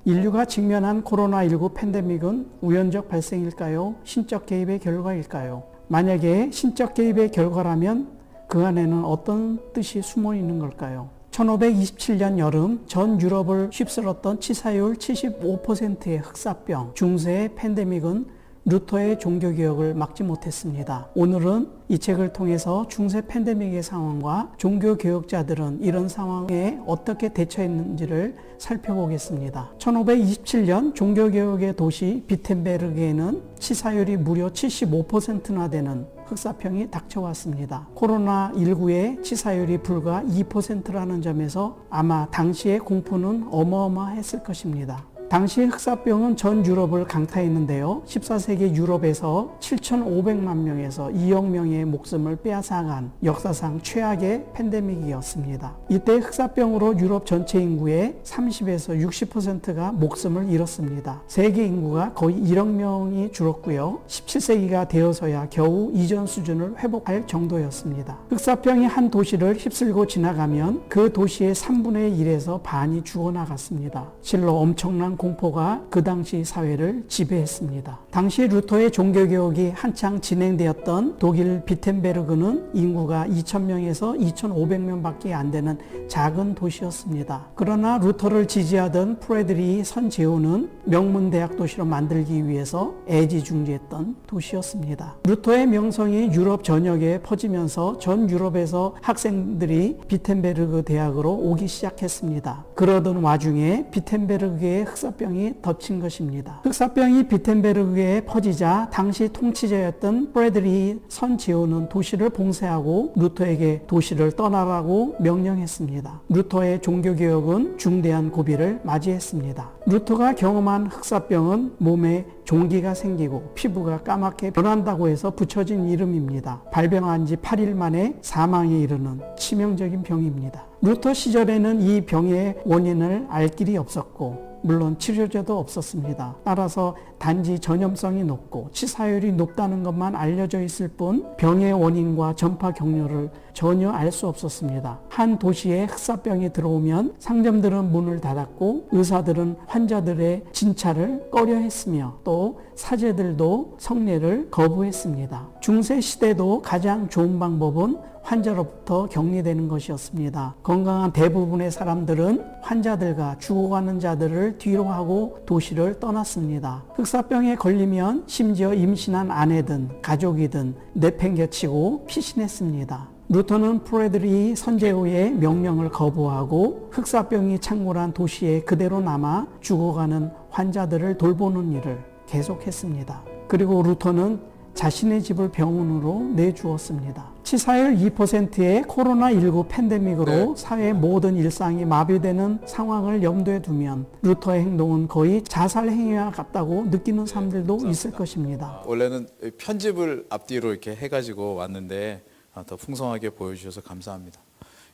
인류가 직면한 코로나19 팬데믹은 우연적 발생일까요? 신적 개입의 결과일까요? 만약에 신적 개입의 결과라면 그 안에는 어떤 뜻이 숨어 있는 걸까요? 1527년 여름 전 유럽을 휩쓸었던 치사율 75%의 흑사병, 중세의 팬데믹은 루터의 종교개혁을 막지 못했습니다. 오늘은 이 책을 통해서 중세 팬데믹의 상황과 종교개혁자들은 이런 상황에 어떻게 대처했는지를 살펴보겠습니다. 1527년 종교개혁의 도시 비텐베르그에는 치사율이 무려 75%나 되는 흑사병이 닥쳐왔습니다. 코로나19의 치사율이 불과 2%라는 점에서 아마 당시의 공포는 어마어마했을 것입니다. 당시 흑사병은 전 유럽을 강타했는데요. 14세기 유럽에서 7,500만 명에서 2억 명의 목숨을 빼앗아간 역사상 최악의 팬데믹이었습니다. 이때 흑사병으로 유럽 전체 인구의 30에서 60%가 목숨을 잃었습니다. 세계 인구가 거의 1억 명이 줄었고요. 17세기가 되어서야 겨우 이전 수준을 회복할 정도였습니다. 흑사병이 한 도시를 휩쓸고 지나가면 그 도시의 3분의 1에서 반이 죽어나갔습니다. 실로 엄청난 공포가 그 당시 사회를 지배했습니다. 당시 루터의 종교개혁이 한창 진행되었던 독일 비텐베르그는 인구가 2,000명에서 2,500명밖에 안 되는 작은 도시였습니다. 그러나 루터를 지지하던 프레드리 선제오는 명문대학 도시로 만들기 위해서 애지중지했던 도시였습니다. 루터의 명성이 유럽 전역에 퍼지면서 전 유럽에서 학생들이 비텐베르그 대학으로 오기 시작했습니다. 그러던 와중에 비텐베르그의 흑사병이 덮친 것입니다. 흑사병이 비텐베르그에 퍼지자 당시 통치자였던 프레드리 선제오는 도시를 봉쇄하고 루터에게 도시를 떠나라고 명령했습니다. 루터의 종교개혁은 중대한 고비를 맞이했습니다. 루터가 경험한 흑사병은 몸에 종기가 생기고 피부가 까맣게 변한다고 해서 붙여진 이름입니다. 발병한 지 8일 만에 사망에 이르는 치명적인 병입니다. 루터 시절에는 이 병의 원인을 알 길이 없었고 물론 치료제도 없었습니다. 따라서 단지 전염성이 높고 치사율이 높다는 것만 알려져 있을 뿐 병의 원인과 전파 경로를 전혀 알 수 없었습니다. 한 도시에 흑사병이 들어오면 상점들은 문을 닫았고 의사들은 환자들의 진찰을 꺼려했으며 또 사제들도 성례를 거부했습니다. 중세 시대도 가장 좋은 방법은 환자로부터 격리되는 것이었습니다. 건강한 대부분의 사람들은 환자들과 죽어가는 자들을 뒤로 하고 도시를 떠났습니다. 흑사병에 걸리면 심지어 임신한 아내든 가족이든 내팽개치고 피신했습니다. 루터는 프레드리 선제후의 명령을 거부하고 흑사병이 창궐한 도시에 그대로 남아 죽어가는 환자들을 돌보는 일을 계속했습니다. 그리고 루터는 자신의 집을 병원으로 내주었습니다. 치사율 2%의 코로나19 팬데믹으로 사회의 모든 일상이 마비되는 상황을 염두에 두면 루터의 행동은 거의 자살 행위와 같다고 느끼는 사람들도 있을 것입니다. 원래는 편집을 앞뒤로 이렇게 해가지고 왔는데 더 풍성하게 보여주셔서 감사합니다.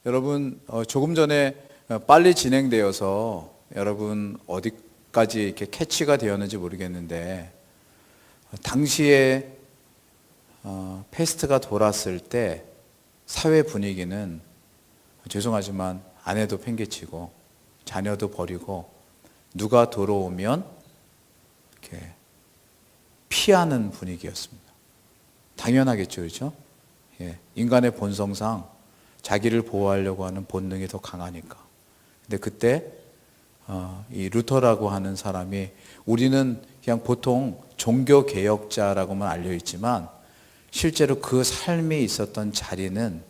여러분 조금 전에 빨리 진행되어서 여러분 어디까지 이렇게 캐치가 되었는지 모르겠는데 당시에 패스트가 돌았을 때 사회 분위기는 죄송하지만 아내도 팽개치고 자녀도 버리고 누가 들어오면 이렇게 피하는 분위기였습니다. 당연하겠죠, 그렇죠? 예, 인간의 본성상 자기를 보호하려고 하는 본능이 더 강하니까. 근데 그때 이 루터라고 하는 사람이 우리는 그냥 보통 종교 개혁자라고만 알려 있지만 실제로 그 삶이 있었던 자리는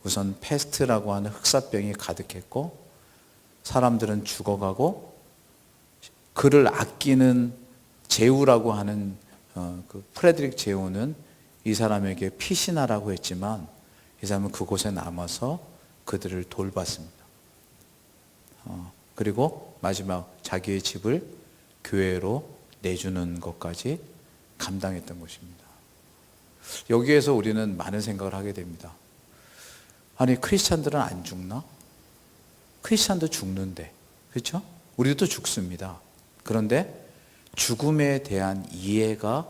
우선 패스트라고 하는 흑사병이 가득했고 사람들은 죽어가고 그를 아끼는 제후라고 하는 그 프레드릭 제후는 이 사람에게 피신하라고 했지만 이 사람은 그곳에 남아서 그들을 돌봤습니다. 그리고 마지막 자기의 집을 교회로 내주는 것까지 감당했던 것입니다. 여기에서 우리는 많은 생각을 하게 됩니다. 아니 크리스찬들은 안 죽나? 크리스찬도 죽는데, 그렇죠? 우리도 죽습니다. 그런데 죽음에 대한 이해가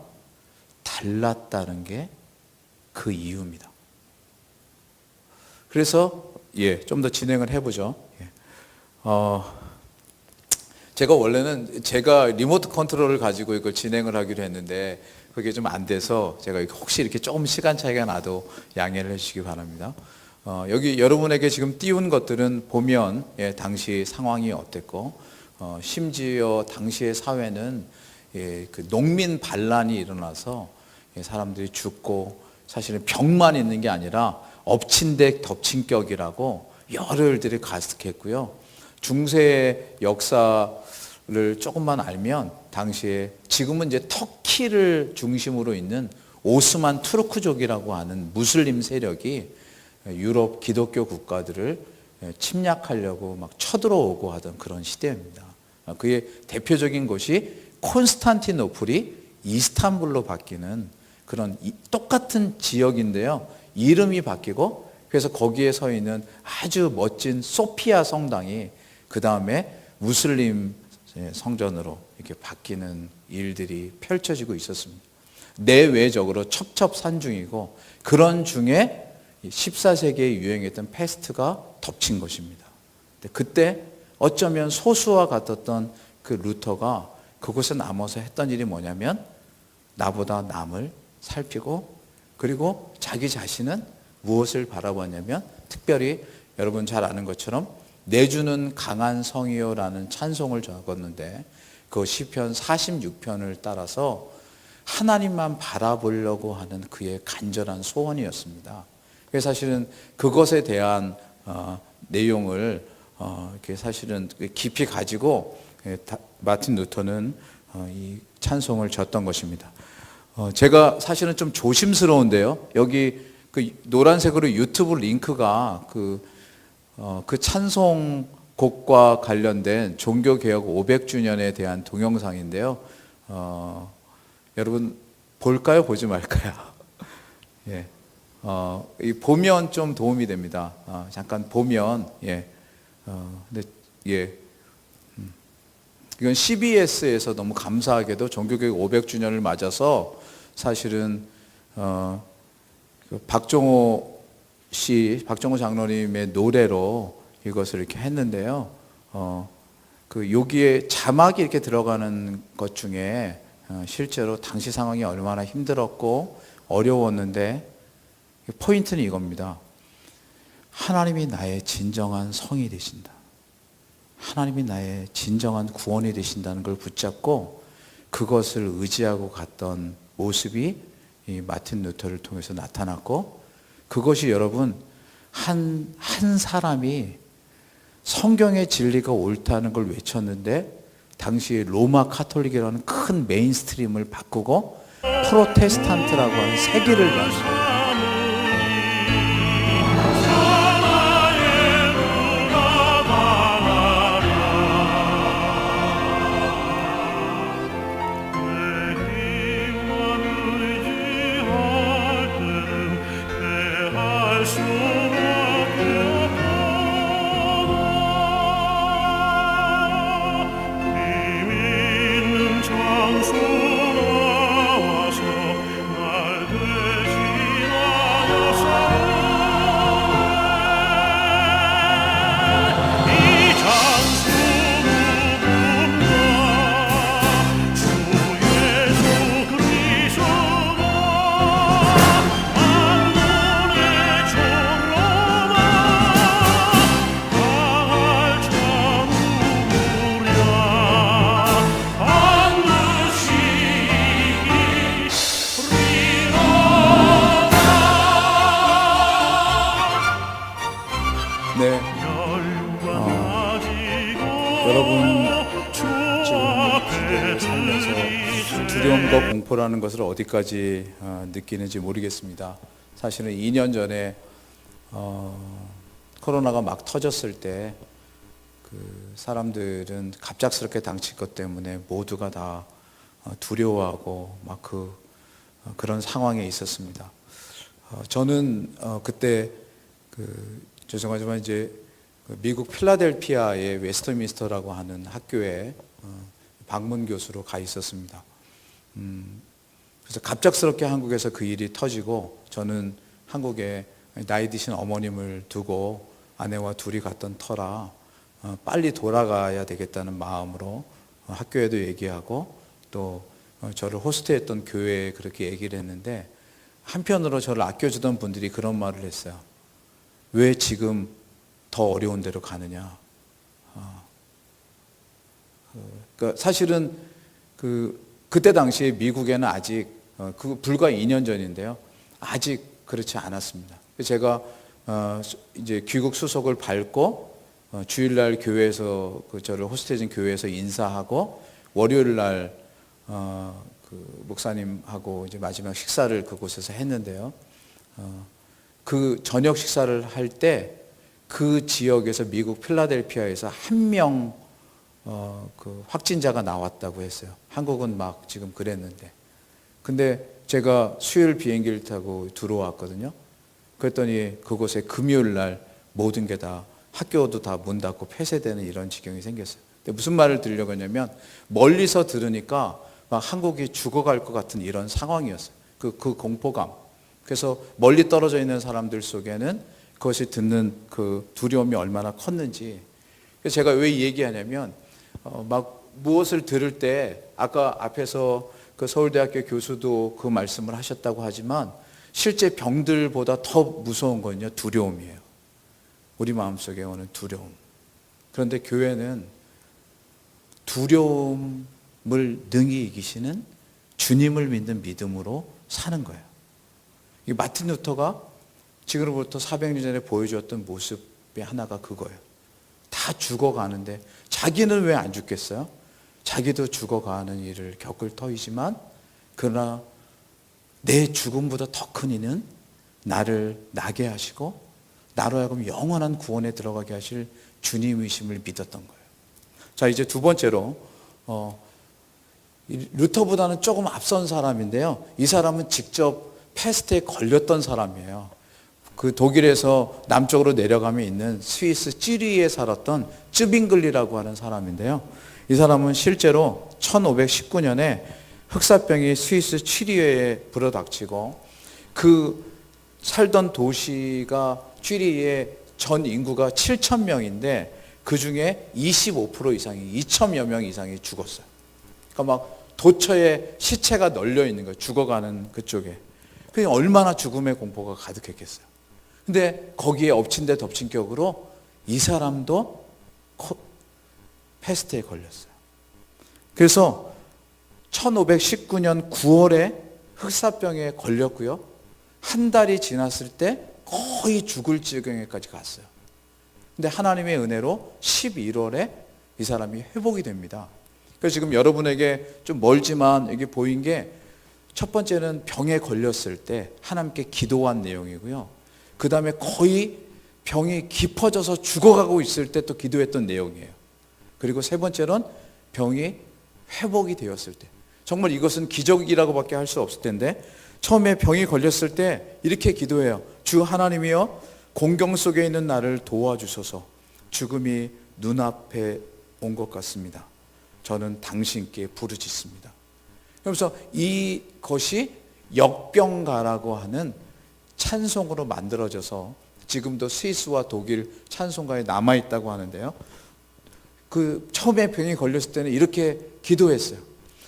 달랐다는 게 그 이유입니다. 그래서 좀 더 진행을 해보죠. 제가 원래는 제가 리모트 컨트롤을 가지고 이걸 진행을 하기로 했는데 그게 좀 안 돼서 제가 혹시 이렇게 조금 시간 차이가 나도 양해를 해주시기 바랍니다. 여기 여러분에게 지금 띄운 것들은 보면 당시 상황이 어땠고 심지어 당시의 사회는 그 농민 반란이 일어나서 사람들이 죽고 사실은 병만 있는 게 아니라 엎친 데 덮친 격이라고 여러 일들이 가득했고요. 중세의 역사를 조금만 알면 당시에 지금은 이제 터키를 중심으로 있는 오스만 투르크족이라고 하는 무슬림 세력이 유럽 기독교 국가들을 침략하려고 막 쳐들어오고 하던 그런 시대입니다. 그의 대표적인 곳이 콘스탄티노플이 이스탄불로 바뀌는 그런 똑같은 지역인데요. 이름이 바뀌고 그래서 거기에 서 있는 아주 멋진 소피아 성당이 그 다음에 무슬림 성전으로 이렇게 바뀌는 일들이 펼쳐지고 있었습니다. 내외적으로 첩첩산중이고 그런 중에 14세기에 유행했던 패스트가 덮친 것입니다. 그때 어쩌면 소수와 같았던 그 루터가 그곳에 남아서 했던 일이 뭐냐면 나보다 남을 살피고 그리고 자기 자신은 무엇을 바라보냐면 특별히 여러분 잘 아는 것처럼 내주는 강한 성이요라는 찬송을 적었는데 그 시편 46편을 따라서 하나님만 바라보려고 하는 그의 간절한 소원이었습니다. 그래서 사실은 그것에 대한 내용을 이렇게 사실은 깊이 가지고 마틴 루터는 이 찬송을 졌던 것입니다. 제가 사실은 좀 조심스러운데요. 여기 그 노란색으로 유튜브 링크가 그 찬송곡과 관련된 종교개혁 500주년에 대한 동영상인데요. 여러분 볼까요? 보지 말까요? 예. 이 보면 좀 도움이 됩니다. 잠깐 보면, 근데, 이건 CBS에서 너무 감사하게도 종교개혁 500주년을 맞아서 사실은, 박정호 장로님의 노래로 이것을 이렇게 했는데요. 여기에 자막이 이렇게 들어가는 것 중에 실제로 당시 상황이 얼마나 힘들었고 어려웠는데 포인트는 이겁니다. 하나님이 나의 진정한 성이 되신다. 하나님이 나의 진정한 구원이 되신다는 걸 붙잡고 그것을 의지하고 갔던 모습이 이 마틴 루터를 통해서 나타났고, 그것이 여러분 한 사람이 성경의 진리가 옳다는 걸 외쳤는데 당시에 로마 카톨릭이라는 큰 메인스트림을 바꾸고 프로테스탄트라고 하는 세계를 열었어요. 네, 여러분 지금 살면서 두려움과 공포라는 것을 어디까지 느끼는지 모르겠습니다. 사실은 2년 전에 코로나가 막 터졌을 때 그 사람들은 갑작스럽게 당칠 것 때문에 모두가 다 두려워하고 막 그런 상황에 있었습니다. 저는 그때 죄송하지만 이제 미국 필라델피아의 웨스트민스터라고 하는 학교에 방문 교수로 가 있었습니다. 그래서 갑작스럽게 한국에서 그 일이 터지고 저는 한국에 나이 드신 어머님을 두고 아내와 둘이 갔던 터라 빨리 돌아가야 되겠다는 마음으로 학교에도 얘기하고 또 저를 호스트했던 교회에 그렇게 얘기를 했는데, 한편으로 저를 아껴주던 분들이 그런 말을 했어요. 왜 지금 더 어려운 데로 가느냐. 그러니까 사실은 그때 당시에 미국에는 아직 불과 2년 전인데요. 아직 그렇지 않았습니다. 제가 이제 귀국 수속을 밟고 주일날 교회에서 저를 호스트해준 교회에서 인사하고 월요일 날 목사님하고 이제 마지막 식사를 그곳에서 했는데요. 그 저녁 식사를 할 때 그 지역에서 미국 필라델피아에서 한 명 확진자가 나왔다고 했어요. 한국은 막 지금 그랬는데. 근데 제가 수요일 비행기를 타고 들어왔거든요. 그랬더니 그곳에 금요일 날 모든 게 다 학교도 다 문 닫고 폐쇄되는 이런 지경이 생겼어요. 근데 무슨 말을 드리려고 하냐면 멀리서 들으니까 막 한국이 죽어갈 것 같은 이런 상황이었어요. 그 공포감. 그래서 멀리 떨어져 있는 사람들 속에는 그것이 듣는 그 두려움이 얼마나 컸는지. 그래서 제가 왜 이 얘기하냐면 막 무엇을 들을 때 아까 앞에서 그 서울대학교 교수도 그 말씀을 하셨다고 하지만 실제 병들보다 더 무서운 건요 두려움이에요. 우리 마음속에 오는 두려움. 그런데 교회는 두려움을 능히 이기시는 주님을 믿는 믿음으로 사는 거예요. 이 마틴 루터가 지금으로부터 400년 전에 보여주었던 모습의 하나가 그거예요. 다 죽어가는데 자기는 왜 안 죽겠어요? 자기도 죽어가는 일을 겪을 터이지만 그러나 내 죽음보다 더 큰 이는 나를 나게 하시고 나로 하여금 영원한 구원에 들어가게 하실 주님이심을 믿었던 거예요. 자, 이제 두 번째로 루터보다는 조금 앞선 사람인데요. 이 사람은 직접 패스트에 걸렸던 사람이에요. 그 독일에서 남쪽으로 내려가면 있는 스위스 찌리히에 살았던 쯔빙글리라고 하는 사람인데요. 이 사람은 실제로 1519년에 흑사병이 스위스 찌리히에 불어닥치고 그 살던 도시가 찌리히의 전 인구가 7천 명인데 그 중에 25% 이상이 2천여 명 이상이 죽었어요. 그러니까 막 도처에 시체가 널려 있는 거예요. 죽어가는 그쪽에. 그게 얼마나 죽음의 공포가 가득했겠어요. 근데 거기에 엎친 데 덮친 격으로 이 사람도 패스트에 걸렸어요. 그래서 1519년 9월에 흑사병에 걸렸고요. 한 달이 지났을 때 거의 죽을 지경에까지 갔어요. 근데 하나님의 은혜로 11월에 이 사람이 회복이 됩니다. 그래서 지금 여러분에게 좀 멀지만 여기 보인 게 첫 번째는 병에 걸렸을 때 하나님께 기도한 내용이고요. 그 다음에 거의 병이 깊어져서 죽어가고 있을 때 또 기도했던 내용이에요. 그리고 세 번째는 병이 회복이 되었을 때. 정말 이것은 기적이라고밖에 할 수 없을 텐데 처음에 병이 걸렸을 때 이렇게 기도해요. 주 하나님이여 공경 속에 있는 나를 도와주소서. 죽음이 눈앞에 온 것 같습니다. 저는 당신께 부르짖습니다. 그러면서 이것이 역병가라고 하는 찬송으로 만들어져서 지금도 스위스와 독일 찬송가에 남아있다고 하는데요. 그 처음에 병이 걸렸을 때는 이렇게 기도했어요.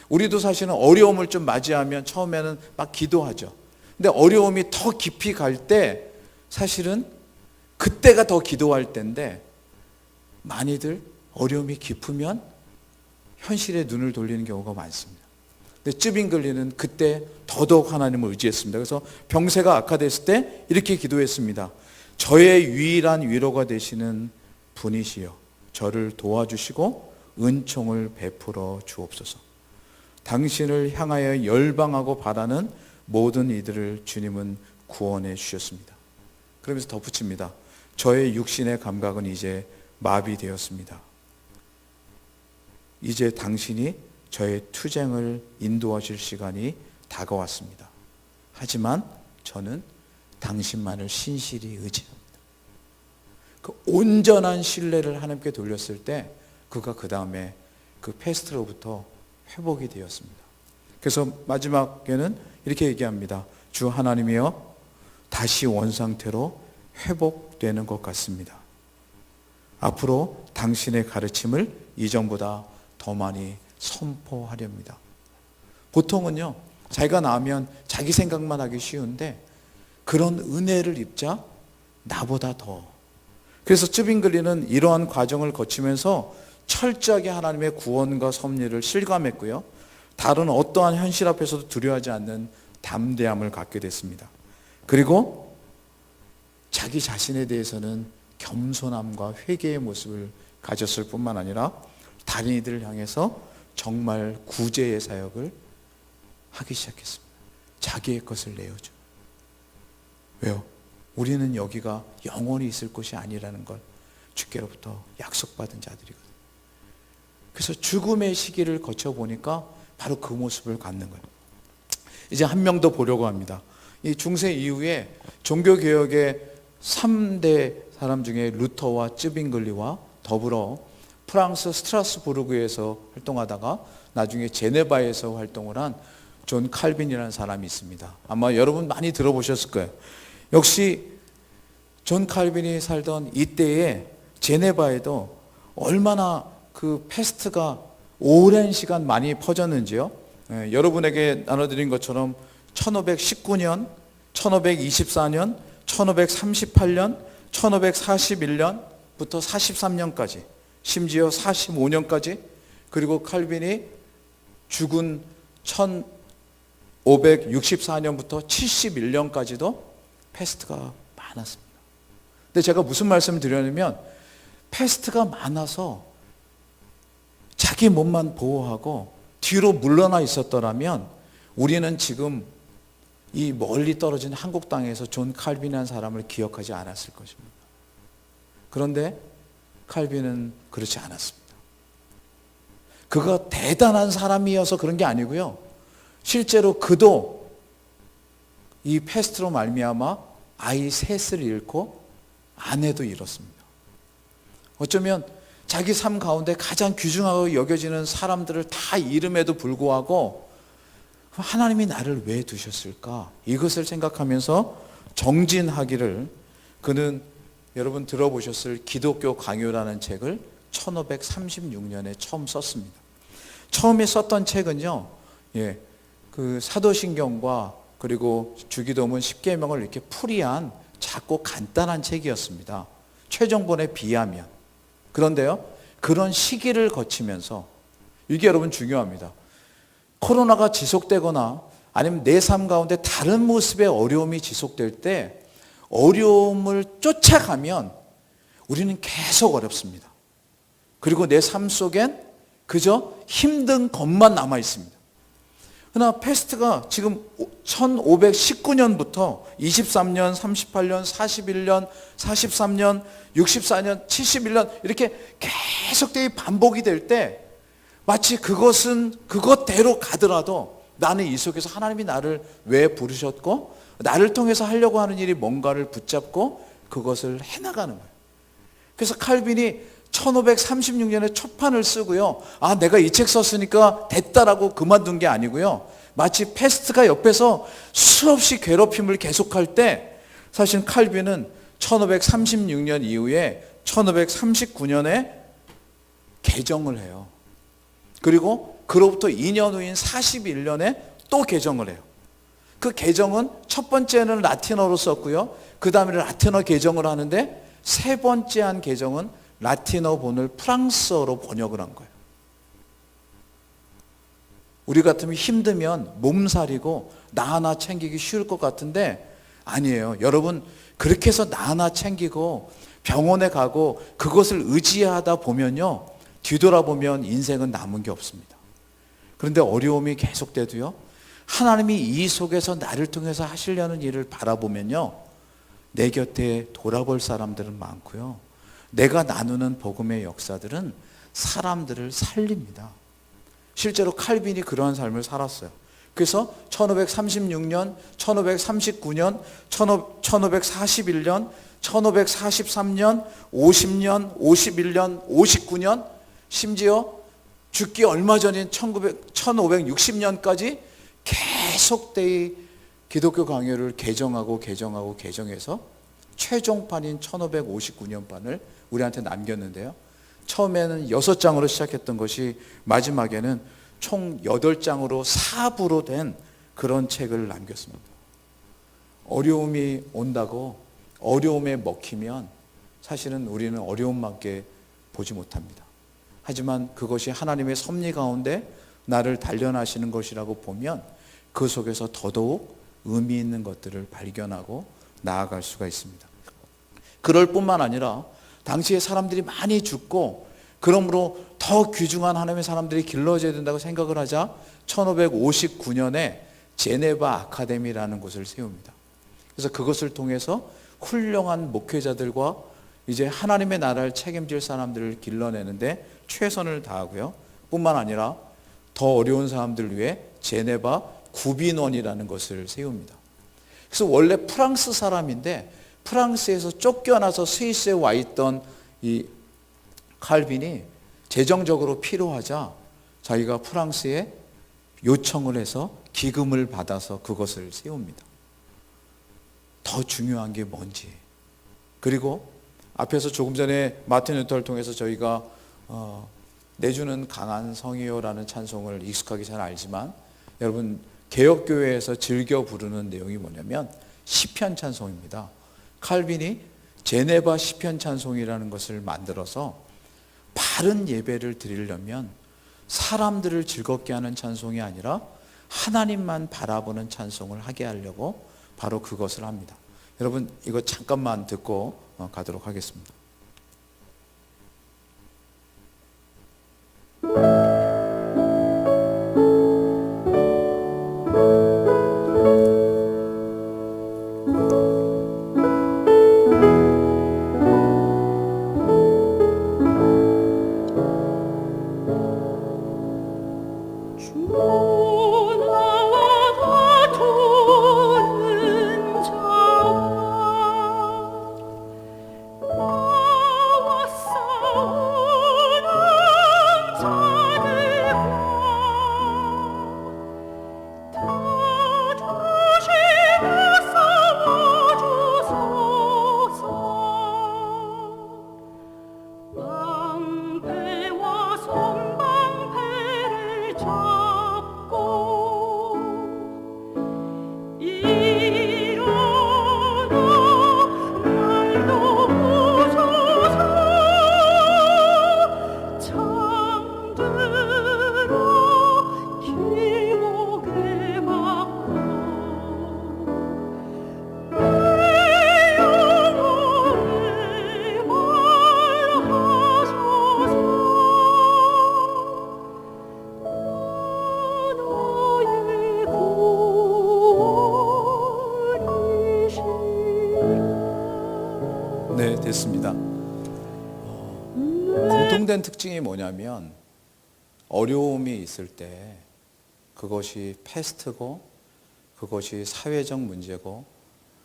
우리도 사실은 어려움을 좀 맞이하면 처음에는 막 기도하죠. 근데 어려움이 더 깊이 갈 때 사실은 그때가 더 기도할 때인데 많이들 어려움이 깊으면 현실에 눈을 돌리는 경우가 많습니다. 근데 쯔빙글리는 그때 더더욱 하나님을 의지했습니다. 그래서 병세가 악화됐을 때 이렇게 기도했습니다. 저의 유일한 위로가 되시는 분이시여 저를 도와주시고 은총을 베풀어 주옵소서. 당신을 향하여 열방하고 바라는 모든 이들을 주님은 구원해 주셨습니다. 그러면서 덧붙입니다. 저의 육신의 감각은 이제 마비되었습니다. 이제 당신이 저의 투쟁을 인도하실 시간이 다가왔습니다. 하지만 저는 당신만을 신실히 의지합니다. 그 온전한 신뢰를 하나님께 돌렸을 때 그가 그 다음에 그 패스트로부터 회복이 되었습니다. 그래서 마지막에는 이렇게 얘기합니다. 주 하나님이여 다시 원상태로 회복되는 것 같습니다. 앞으로 당신의 가르침을 이전보다 더 많이 선포하렵니다. 보통은요, 자기가 나으면 자기 생각만 하기 쉬운데 그런 은혜를 입자 나보다 더. 그래서 쯔빙글리는 이러한 과정을 거치면서 철저하게 하나님의 구원과 섭리를 실감했고요. 다른 어떠한 현실 앞에서도 두려워하지 않는 담대함을 갖게 됐습니다. 그리고 자기 자신에 대해서는 겸손함과 회개의 모습을 가졌을 뿐만 아니라 다른 이들을 향해서 정말 구제의 사역을 하기 시작했습니다. 자기의 것을 내어줘. 왜요? 우리는 여기가 영원히 있을 곳이 아니라는 걸 주께로부터 약속받은 자들이거든요. 그래서 죽음의 시기를 거쳐보니까 바로 그 모습을 갖는 거예요. 이제 한 명 더 보려고 합니다. 이 중세 이후에 종교개혁의 3대 사람 중에 루터와 쯔빙글리와 더불어 프랑스 스트라스부르크에서 활동하다가 나중에 제네바에서 활동을 한 존 칼빈이라는 사람이 있습니다. 아마 여러분 많이 들어보셨을 거예요. 역시 존 칼빈이 살던 이때에 제네바에도 얼마나 그 패스트가 오랜 시간 많이 퍼졌는지요. 여러분에게 나눠드린 것처럼 1519년, 1524년, 1538년, 1541년부터 43년까지 심지어 45년까지 그리고 칼빈이 죽은 1564년부터 71년까지도 패스트가 많았습니다. 근데 제가 무슨 말씀을 드렸냐면 패스트가 많아서 자기 몸만 보호하고 뒤로 물러나 있었더라면 우리는 지금 이 멀리 떨어진 한국 땅에서 존 칼빈이라는 사람을 기억하지 않았을 것입니다. 그런데 칼빈은 그렇지 않았습니다. 그가 대단한 사람이어서 그런 게 아니고요. 실제로 그도 이 패스트로 말미암아 아이 셋을 잃고 아내도 잃었습니다. 어쩌면 자기 삶 가운데 가장 귀중하고 여겨지는 사람들을 다 잃음에도 불구하고 하나님이 나를 왜 두셨을까? 이것을 생각하면서 정진하기를 그는 여러분 들어보셨을 기독교 강요라는 책을 1536년에 처음 썼습니다. 처음에 썼던 책은요, 그 사도신경과 그리고 주기도문 10계명을 이렇게 풀이한 작고 간단한 책이었습니다. 최종본에 비하면. 그런데요, 그런 시기를 거치면서 이게 여러분 중요합니다. 코로나가 지속되거나 아니면 내 삶 가운데 다른 모습의 어려움이 지속될 때 어려움을 쫓아가면 우리는 계속 어렵습니다. 그리고 내 삶 속엔 그저 힘든 것만 남아 있습니다. 그러나 패스트가 지금 1519년부터 23년, 38년, 41년, 43년, 64년, 71년 이렇게 계속되게 반복이 될 때 마치 그것은 그것대로 가더라도 나는 이 속에서 하나님이 나를 왜 부르셨고 나를 통해서 하려고 하는 일이 뭔가를 붙잡고 그것을 해나가는 거예요. 그래서 칼빈이 1536년에 초판을 쓰고요. 아, 내가 이 책 썼으니까 됐다라고 그만둔 게 아니고요. 마치 패스트가 옆에서 수없이 괴롭힘을 계속할 때 사실 칼빈은 1536년 이후에 1539년에 개정을 해요. 그리고 그로부터 2년 후인 41년에 또 개정을 해요. 그 개정은 첫 번째는 라틴어로 썼고요. 그 다음에 라틴어 개정을 하는데 세 번째 한 개정은 라틴어 본을 프랑스어로 번역을 한 거예요. 우리 같으면 힘들면 몸살이고 나 하나 챙기기 쉬울 것 같은데 아니에요. 여러분 그렇게 해서 나 하나 챙기고 병원에 가고 그것을 의지하다 보면요. 뒤돌아보면 인생은 남은 게 없습니다. 그런데 어려움이 계속돼도요. 하나님이 이 속에서 나를 통해서 하시려는 일을 바라보면요. 내 곁에 돌아볼 사람들은 많고요. 내가 나누는 복음의 역사들은 사람들을 살립니다. 실제로 칼빈이 그러한 삶을 살았어요. 그래서 1536년, 1539년, 1541년, 1543년, 50년, 51년, 59년, 심지어 죽기 얼마 전인 1560년까지 계속되이 기독교 강요를 개정해서 최종판인 1559년판을 우리한테 남겼는데요. 처음에는 6장으로 시작했던 것이 마지막에는 총 8장으로 4부로 된 그런 책을 남겼습니다. 어려움이 온다고 어려움에 먹히면 사실은 우리는 어려움밖에 보지 못합니다. 하지만 그것이 하나님의 섭리 가운데 나를 단련하시는 것이라고 보면 그 속에서 더더욱 의미 있는 것들을 발견하고 나아갈 수가 있습니다. 그럴 뿐만 아니라 당시에 사람들이 많이 죽고 그러므로 더 귀중한 하나님의 사람들이 길러져야 된다고 생각을 하자 1559년에 제네바 아카데미라는 곳을 세웁니다. 그래서 그것을 통해서 훌륭한 목회자들과 이제 하나님의 나라를 책임질 사람들을 길러내는데 최선을 다하고요. 뿐만 아니라 더 어려운 사람들을 위해 제네바 구빈원이라는 것을 세웁니다. 그래서 원래 프랑스 사람인데 프랑스에서 쫓겨나서 스위스에 와 있던 이 칼빈이 재정적으로 필요하자 자기가 프랑스에 요청을 해서 기금을 받아서 그것을 세웁니다. 더 중요한 게 뭔지. 그리고 앞에서 조금 전에 마틴 루터를 통해서 저희가 내주는 강한 성이요라는 찬송을 익숙하게 잘 알지만 여러분 개혁교회에서 즐겨 부르는 내용이 뭐냐면 시편 찬송입니다. 칼빈이 제네바 시편 찬송이라는 것을 만들어서 바른 예배를 드리려면 사람들을 즐겁게 하는 찬송이 아니라 하나님만 바라보는 찬송을 하게 하려고 바로 그것을 합니다. 여러분 이거 잠깐만 듣고 가도록 하겠습니다. 주 나와 같은 공통된 특징이 뭐냐면 어려움이 있을 때 그것이 패스트고 그것이 사회적 문제고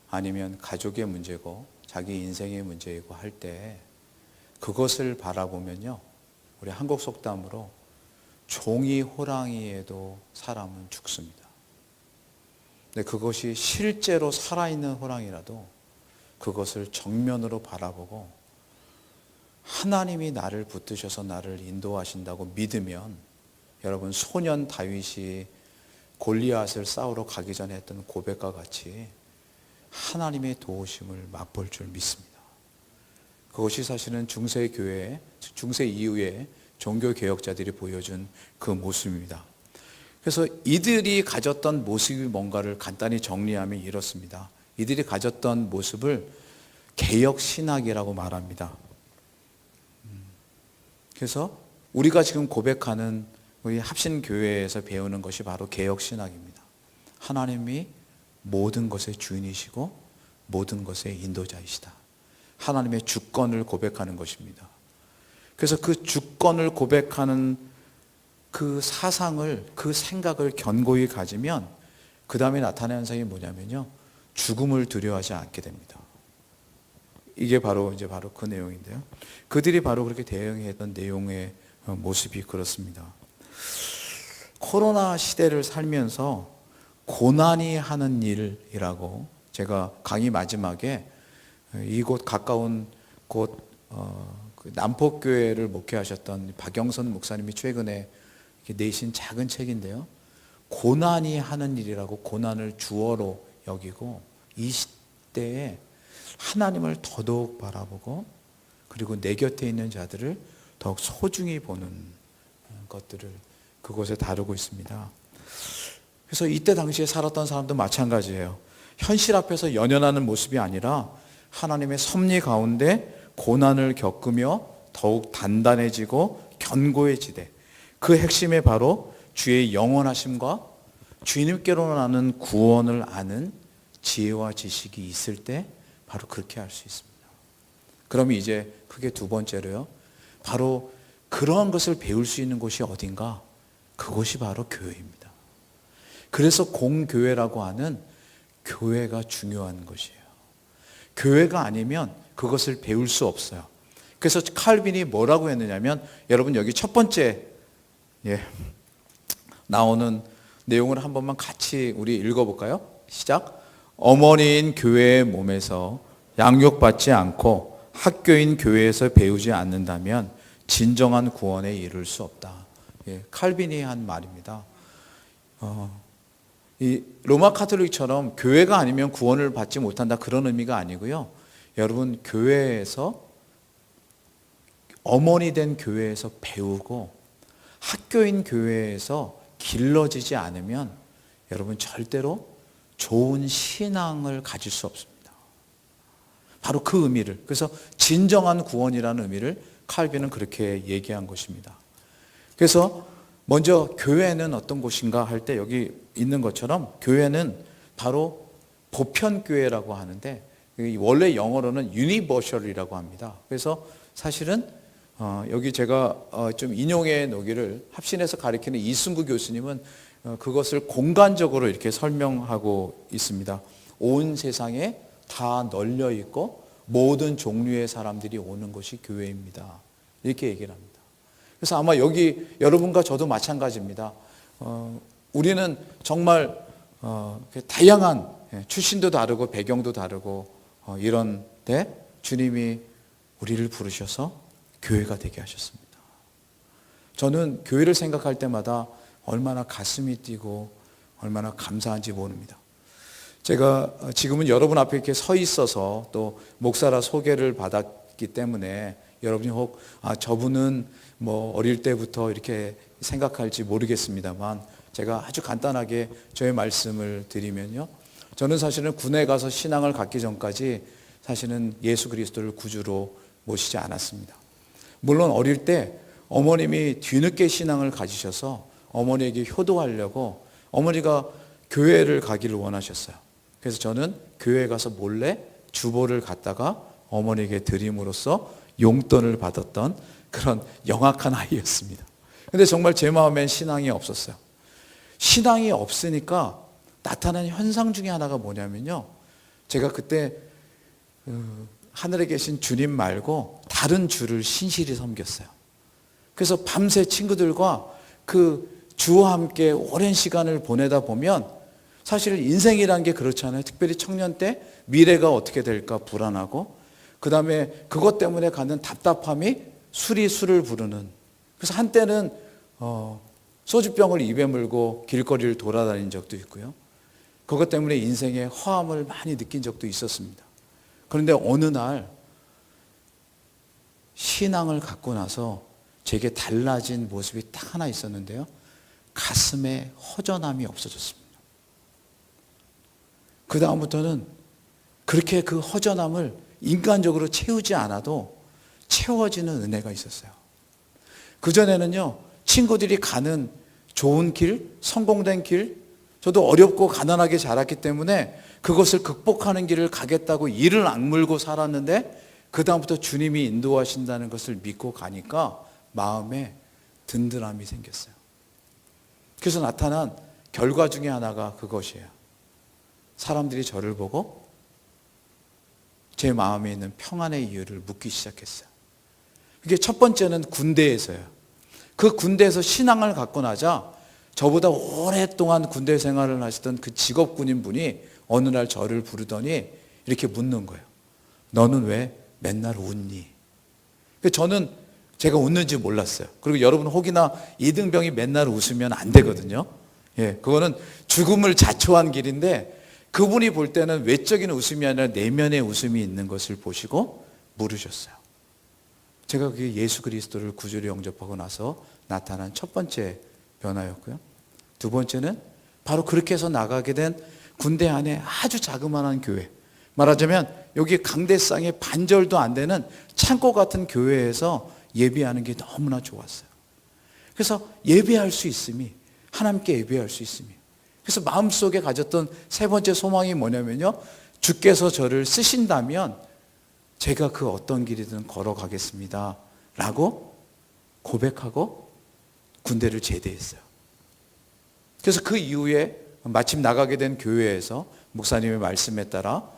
아니면 가족의 문제고 자기 인생의 문제이고 할 때 그것을 바라보면요, 우리 한국 속담으로 종이 호랑이에도 사람은 죽습니다. 근데 그것이 실제로 살아있는 호랑이라도 그것을 정면으로 바라보고 하나님이 나를 붙드셔서 나를 인도하신다고 믿으면, 여러분 소년 다윗이 골리앗을 싸우러 가기 전에 했던 고백과 같이 하나님의 도우심을 맛볼 줄 믿습니다. 그것이 사실은 중세 교회, 중세 이후에 종교 개혁자들이 보여준 그 모습입니다. 그래서 이들이 가졌던 모습이 뭔가를 간단히 정리하면 이렇습니다. 이들이 가졌던 모습을 개혁 신학이라고 말합니다. 그래서 우리가 지금 고백하는 우리 합신교회에서 배우는 것이 바로 개혁 신학입니다. 하나님이 모든 것의 주인이시고 모든 것의 인도자이시다. 하나님의 주권을 고백하는 것입니다. 그래서 그 주권을 고백하는 그 사상을, 그 생각을 견고히 가지면 그 다음에 나타나는 현상이 뭐냐면요, 죽음을 두려워하지 않게 됩니다. 이게 바로 그 내용인데요. 그들이 바로 그렇게 대응했던 내용의 모습이 그렇습니다. 코로나 시대를 살면서 고난이 하는 일이라고 제가 강의 마지막에 이곳 가까운 곳 그 남포교회를 목회하셨던 박영선 목사님이 최근에 내신 작은 책인데요. 고난이 하는 일이라고 고난을 주어로 여기고 이 시대에 하나님을 더더욱 바라보고 그리고 내 곁에 있는 자들을 더욱 소중히 보는 것들을 그곳에 다루고 있습니다. 그래서 이때 당시에 살았던 사람도 마찬가지예요. 현실 앞에서 연연하는 모습이 아니라 하나님의 섭리 가운데 고난을 겪으며 더욱 단단해지고 견고해지되 그 핵심에 바로 주의 영원하심과 주님께로 나는 구원을 아는 지혜와 지식이 있을 때 바로 그렇게 할 수 있습니다. 그러면 이제 크게 두 번째로요, 바로 그러한 것을 배울 수 있는 곳이 어딘가? 그것이 바로 교회입니다. 그래서 공교회라고 하는 교회가 중요한 것이에요. 교회가 아니면 그것을 배울 수 없어요. 그래서 칼빈이 뭐라고 했느냐면, 여러분 여기 첫 번째 나오는 내용을 한 번만 같이 우리 읽어볼까요? 시작. 어머니인 교회의 몸에서 양육받지 않고 학교인 교회에서 배우지 않는다면 진정한 구원에 이를 수 없다. 칼빈이 한 말입니다. 이 로마 카톨릭처럼 교회가 아니면 구원을 받지 못한다 그런 의미가 아니고요. 여러분 교회에서 어머니 된 교회에서 배우고 학교인 교회에서 길러지지 않으면 여러분 절대로 좋은 신앙을 가질 수 없습니다. 바로 그 의미를, 그래서 진정한 구원이라는 의미를 칼빈은 그렇게 얘기한 것입니다. 그래서 먼저 교회는 어떤 곳인가 할 때 여기 있는 것처럼 교회는 바로 보편교회라고 하는데 원래 영어로는 유니버셜이라고 합니다. 그래서 사실은 여기 제가 좀 인용해 놓기를 합신에서 가리키는 이승구 교수님은 그것을 공간적으로 이렇게 설명하고 있습니다. 온 세상에 다 널려 있고 모든 종류의 사람들이 오는 것이 교회입니다. 이렇게 얘기를 합니다. 그래서 아마 여기 여러분과 저도 마찬가지입니다. 우리는 정말 다양한 출신도 다르고 배경도 다르고 이런데 주님이 우리를 부르셔서 교회가 되게 하셨습니다. 저는 교회를 생각할 때마다 얼마나 가슴이 뛰고 얼마나 감사한지 모릅니다. 제가 지금은 여러분 앞에 이렇게 서 있어서 또 목사라 소개를 받았기 때문에 여러분이 혹 저분은 뭐 어릴 때부터 이렇게 생각할지 모르겠습니다만 제가 아주 간단하게 저의 말씀을 드리면요, 저는 사실은 군에 가서 신앙을 갖기 전까지 사실은 예수 그리스도를 구주로 모시지 않았습니다. 물론 어릴 때 어머님이 뒤늦게 신앙을 가지셔서 어머니에게 효도하려고 어머니가 교회를 가기를 원하셨어요. 그래서 저는 교회에 가서 몰래 주보를 갖다가 어머니에게 드림으로써 용돈을 받았던 그런 영악한 아이였습니다. 근데 정말 제 마음엔 신앙이 없었어요. 신앙이 없으니까 나타나는 현상 중에 하나가 뭐냐면요, 제가 그때 하늘에 계신 주님 말고 다른 주를 신실히 섬겼어요. 그래서 밤새 친구들과 그 주와 함께 오랜 시간을 보내다 보면 사실 인생이란 게 그렇잖아요. 특별히 청년 때 미래가 어떻게 될까 불안하고, 그 다음에 그것 때문에 가는 답답함이 술이 술을 부르는. 그래서 한때는 소주병을 입에 물고 길거리를 돌아다닌 적도 있고요. 그것 때문에 인생의 허함을 많이 느낀 적도 있었습니다. 그런데 어느 날 신앙을 갖고 나서 제게 달라진 모습이 딱 하나 있었는데요. 가슴에 허전함이 없어졌습니다. 그 다음부터는 그렇게 그 허전함을 인간적으로 채우지 않아도 채워지는 은혜가 있었어요. 그전에는요, 친구들이 가는 좋은 길, 성공된 길, 저도 어렵고 가난하게 자랐기 때문에 그것을 극복하는 길을 가겠다고 이를 악물고 살았는데, 그 다음부터 주님이 인도하신다는 것을 믿고 가니까 마음에 든든함이 생겼어요. 그래서 나타난 결과 중에 하나가 그것이에요. 사람들이 저를 보고 제 마음에 있는 평안의 이유를 묻기 시작했어요. 그게 첫 번째는 군대에서요. 그 군대에서 신앙을 갖고 나자 저보다 오랫동안 군대 생활을 하시던 그 직업군인 분이 어느 날 저를 부르더니 이렇게 묻는 거예요. 너는 왜 맨날 웃니? 저는 제가 웃는지 몰랐어요. 그리고 여러분 혹이나 이등병이 맨날 웃으면 안 되거든요. 예, 그거는 죽음을 자초한 길인데, 그분이 볼 때는 외적인 웃음이 아니라 내면의 웃음이 있는 것을 보시고 물으셨어요. 제가 그게 예수 그리스도를 구주로 영접하고 나서 나타난 첫 번째 변화였고요. 두 번째는 바로 그렇게 해서 나가게 된 군대 안에 아주 자그마한 교회, 말하자면 여기 강대상에 반절도 안 되는 창고 같은 교회에서 예배하는 게 너무나 좋았어요. 그래서 예배할 수 있음이, 하나님께 예배할 수 있음이, 그래서 마음속에 가졌던 세 번째 소망이 뭐냐면요, 주께서 저를 쓰신다면 제가 그 어떤 길이든 걸어가겠습니다 라고 고백하고 군대를 제대했어요. 그래서 그 이후에 마침 나가게 된 교회에서 목사님의 말씀에 따라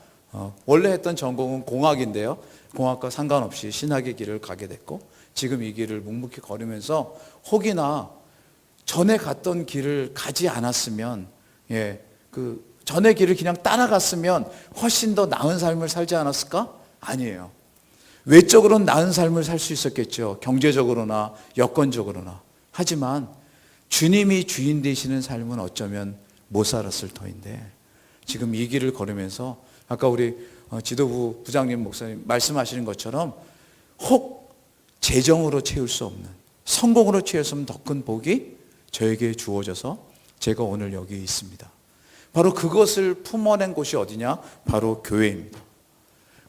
원래 했던 전공은 공학인데요, 공학과 상관없이 신학의 길을 가게 됐고, 지금 이 길을 묵묵히 걸으면서 혹이나 전에 갔던 길을 가지 않았으면, 그 전의 길을 그냥 따라갔으면 훨씬 더 나은 삶을 살지 않았을까? 아니에요. 외적으로는 나은 삶을 살 수 있었겠죠. 경제적으로나 여건적으로나. 하지만 주님이 주인 되시는 삶은 어쩌면 못 살았을 터인데, 지금 이 길을 걸으면서 아까 우리 지도부 부장님 목사님 말씀하시는 것처럼 혹 재정으로 채울 수 없는, 성공으로 채울 수 없는 더 큰 복이 저에게 주어져서 제가 오늘 여기 있습니다. 바로 그것을 품어낸 곳이 어디냐? 바로 교회입니다.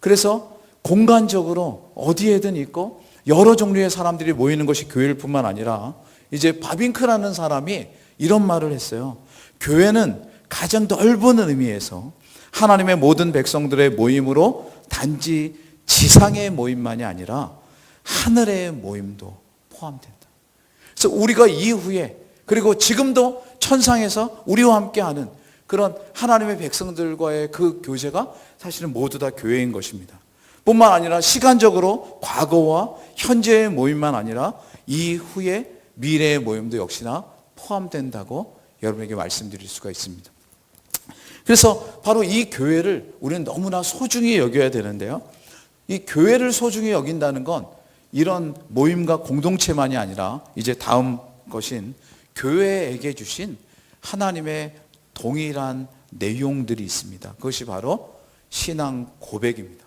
그래서 공간적으로 어디에든 있고 여러 종류의 사람들이 모이는 것이 교회일 뿐만 아니라, 이제 바빙크라는 사람이 이런 말을 했어요. 교회는 가장 넓은 의미에서 하나님의 모든 백성들의 모임으로 단지 지상의 모임만이 아니라 하늘의 모임도 포함된다. 그래서 우리가 이후에, 그리고 지금도 천상에서 우리와 함께하는 그런 하나님의 백성들과의 그 교제가 사실은 모두 다 교회인 것입니다. 뿐만 아니라 시간적으로 과거와 현재의 모임만 아니라 이후의 미래의 모임도 역시나 포함된다고 여러분에게 말씀드릴 수가 있습니다. 그래서 바로 이 교회를 우리는 너무나 소중히 여겨야 되는데요, 이 교회를 소중히 여긴다는 건 이런 모임과 공동체만이 아니라 이제 다음 것인 교회에게 주신 하나님의 동일한 내용들이 있습니다. 그것이 바로 신앙 고백입니다.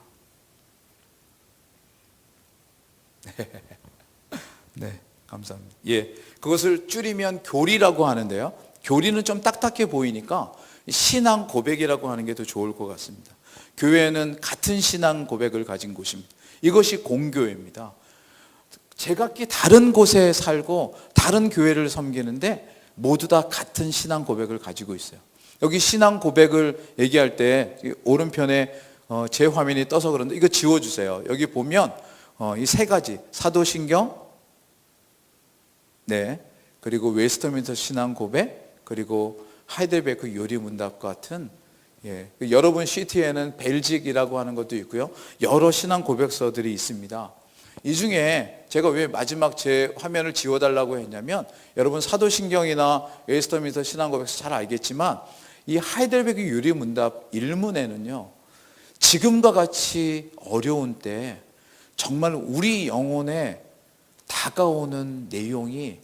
네, 감사합니다. 예, 그것을 줄이면 교리라고 하는데요, 교리는 좀 딱딱해 보이니까 신앙 고백이라고 하는 게 더 좋을 것 같습니다. 교회는 같은 신앙 고백을 가진 곳입니다. 이것이 공교회입니다. 제각기 다른 곳에 살고 다른 교회를 섬기는데 모두 다 같은 신앙 고백을 가지고 있어요. 여기 신앙 고백을 얘기할 때 오른편에 제 화면이 떠서 그런데 이거 지워주세요. 여기 보면 이 세 가지, 사도신경, 네, 그리고 웨스터민스터 신앙 고백, 그리고 하이델베르크 요리 문답 같은, 예, 여러분 시티에는 벨직이라고 하는 것도 있고요. 여러 신앙 고백서들이 있습니다. 이 중에 제가 왜 마지막 제 화면을 지워달라고 했냐면, 여러분 사도신경이나 웨스터민스터 신앙 고백서 잘 알겠지만 이 하이델베르크 요리 문답 1문에는요, 지금과 같이 어려운 때 정말 우리 영혼에 다가오는 내용이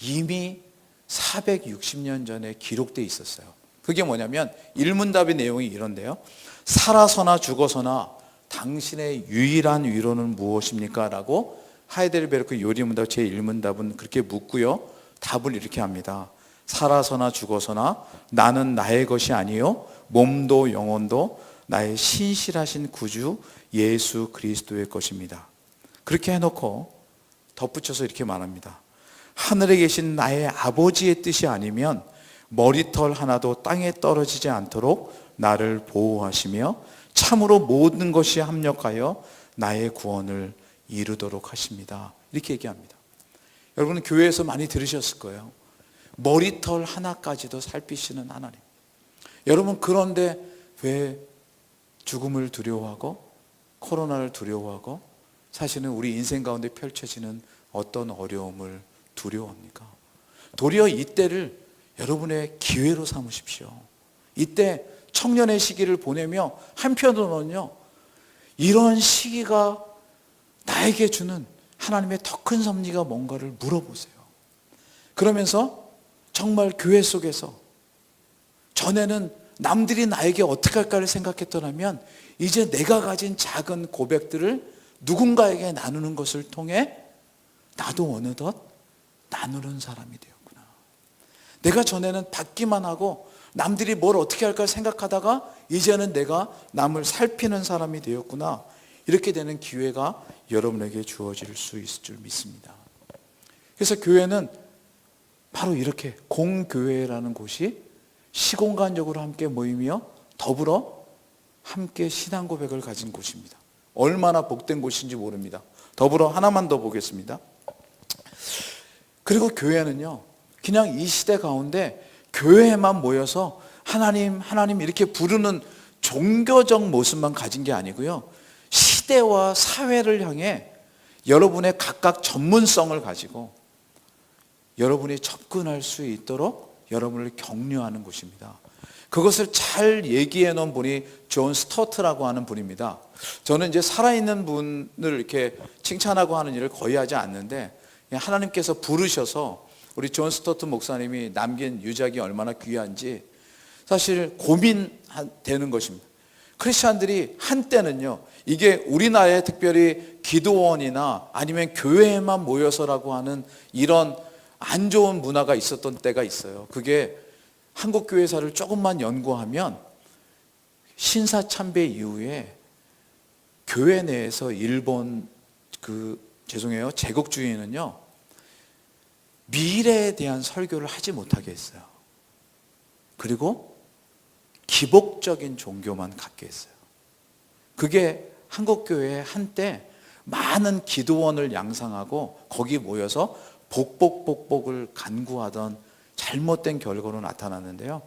이미 460년 전에 기록되어 있었어요. 그게 뭐냐면 1문답의 내용이 이런데요. 살아서나 죽어서나 당신의 유일한 위로는 무엇입니까? 라고 하이델베르크 요리문답 제1문답은 그렇게 묻고요. 답을 이렇게 합니다. 살아서나 죽어서나 나는 나의 것이 아니요 몸도 영혼도 나의 신실하신 구주 예수 그리스도의 것입니다. 그렇게 해놓고 덧붙여서 이렇게 말합니다. 하늘에 계신 나의 아버지의 뜻이 아니면 머리털 하나도 땅에 떨어지지 않도록 나를 보호하시며 참으로 모든 것이 합력하여 나의 구원을 이루도록 하십니다. 이렇게 얘기합니다. 여러분은 교회에서 많이 들으셨을 거예요. 머리털 하나까지도 살피시는 하나님. 여러분, 그런데 왜 죽음을 두려워하고 코로나를 두려워하고 사실은 우리 인생 가운데 펼쳐지는 어떤 어려움을 두려워합니까? 도리어 이때를 여러분의 기회로 삼으십시오. 이때 청년의 시기를 보내며 한편으로는요, 이런 시기가 나에게 주는 하나님의 더 큰 섭리가 뭔가를 물어보세요. 그러면서 정말 교회 속에서 전에는 남들이 나에게 어떻게 할까를 생각했더라면 이제 내가 가진 작은 고백들을 누군가에게 나누는 것을 통해 나도 어느덧 나누는 사람이 되었구나. 내가 전에는 받기만 하고 남들이 뭘 어떻게 할까 생각하다가 이제는 내가 남을 살피는 사람이 되었구나. 이렇게 되는 기회가 여러분에게 주어질 수 있을 줄 믿습니다. 그래서 교회는 바로 이렇게 공교회라는 곳이 시공간적으로 함께 모이며 더불어 함께 신앙 고백을 가진 곳입니다. 얼마나 복된 곳인지 모릅니다. 더불어 하나만 더 보겠습니다. 그리고 교회는요, 그냥 이 시대 가운데 교회에만 모여서 하나님 하나님 이렇게 부르는 종교적 모습만 가진 게 아니고요, 시대와 사회를 향해 여러분의 각각 전문성을 가지고 여러분이 접근할 수 있도록 여러분을 격려하는 곳입니다. 그것을 잘 얘기해 놓은 분이 존 스토트라고 하는 분입니다. 저는 이제 살아있는 분을 이렇게 칭찬하고 하는 일을 거의 하지 않는데, 하나님께서 부르셔서 우리 존 스토트 목사님이 남긴 유작이 얼마나 귀한지 사실 고민되는 것입니다. 크리스찬들이 한때는요, 이게 우리나라에 특별히 기도원이나 아니면 교회에만 모여서라고 하는 이런 안 좋은 문화가 있었던 때가 있어요. 그게 한국 교회사를 조금만 연구하면 신사참배 이후에 교회 내에서 일본 제국주의는요, 미래에 대한 설교를 하지 못하게 했어요. 그리고 기복적인 종교만 갖게 했어요. 그게 한국 교회에 한때 많은 기도원을 양상하고 거기 모여서 복복을 간구하던 잘못된 결과로 나타났는데요.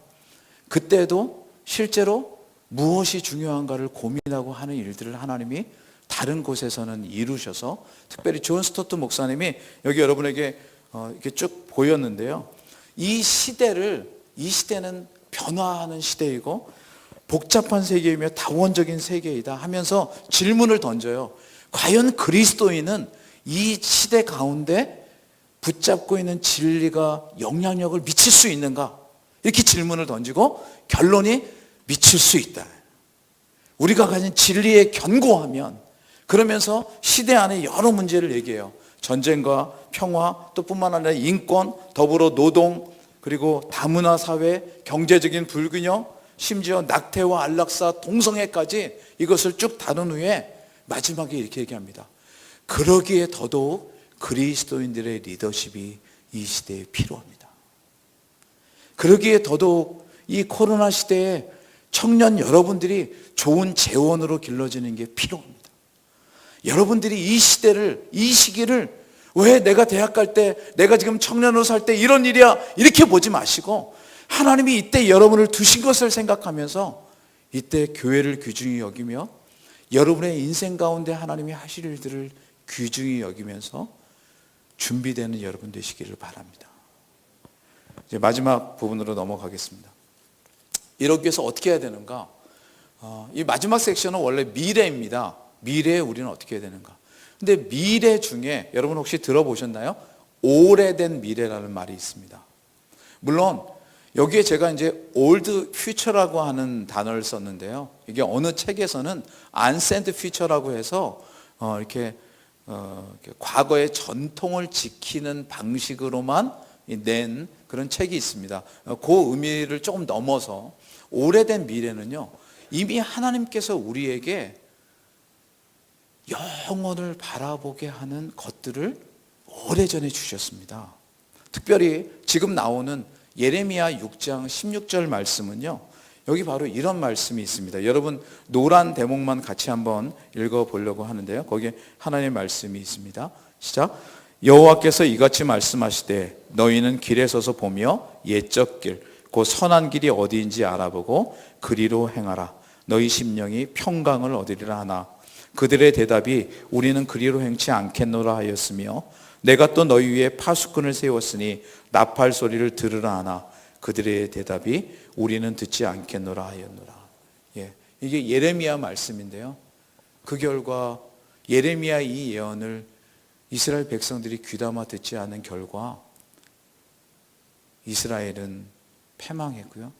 그때도 실제로 무엇이 중요한가를 고민하고 하는 일들을 하나님이 다른 곳에서는 이루셔서, 특별히 존 스토트 목사님이 여기 여러분에게 이렇게 쭉 보였는데요. 이 시대는 변화하는 시대이고 복잡한 세계이며 다원적인 세계이다 하면서 질문을 던져요. 과연 그리스도인은 이 시대 가운데 붙잡고 있는 진리가 영향력을 미칠 수 있는가? 이렇게 질문을 던지고 결론이 미칠 수 있다. 우리가 가진 진리에 견고하면, 그러면서 시대 안에 여러 문제를 얘기해요. 전쟁과 평화, 또 뿐만 아니라 인권, 더불어 노동, 그리고 다문화 사회, 경제적인 불균형, 심지어 낙태와 안락사, 동성애까지 이것을 쭉 다룬 후에 마지막에 이렇게 얘기합니다. 그러기에 더더욱 그리스도인들의 리더십이 이 시대에 필요합니다. 그러기에 더더욱 이 코로나 시대에 청년 여러분들이 좋은 재원으로 길러지는 게 필요합니다. 여러분들이 이 시기를 왜 내가 대학 갈 때, 내가 지금 청년으로 살 때 이런 일이야, 이렇게 보지 마시고 하나님이 이때 여러분을 두신 것을 생각하면서 이때 교회를 귀중히 여기며 여러분의 인생 가운데 하나님이 하실 일들을 귀중히 여기면서 준비되는 여러분 되시기를 바랍니다. 이제 마지막 부분으로 넘어가겠습니다. 이러기 위해서 어떻게 해야 되는가? 이 마지막 섹션은 원래 미래입니다. 미래에 우리는 어떻게 해야 되는가? 근데 미래 중에 여러분 혹시 들어보셨나요? 오래된 미래라는 말이 있습니다. 물론 여기에 제가 이제 old future라고 하는 단어를 썼는데요. 이게 어느 책에서는 ancient future라고 해서 이렇게 과거의 전통을 지키는 방식으로만 낸 그런 책이 있습니다. 그 의미를 조금 넘어서 오래된 미래는요, 이미 하나님께서 우리에게 영혼을 바라보게 하는 것들을 오래전에 주셨습니다. 특별히 지금 나오는 예레미야 6장 16절 말씀은요, 여기 바로 이런 말씀이 있습니다. 여러분 노란 대목만 같이 한번 읽어보려고 하는데요, 거기에 하나님의 말씀이 있습니다. 시작. 여호와께서 이같이 말씀하시되 너희는 길에 서서 보며 옛적 길 곧 선한 길이 어디인지 알아보고 그리로 행하라. 너희 심령이 평강을 얻으리라 하나 그들의 대답이 우리는 그리로 행치 않겠노라 하였으며 내가 또 너희 위에 파수꾼을 세웠으니 나팔 소리를 들으라 하나 그들의 대답이 우리는 듣지 않겠노라 하였노라. 이게 예레미야 말씀인데요, 그 결과 예레미야 이 예언을 이스라엘 백성들이 귀담아 듣지 않은 결과 이스라엘은 패망했고요,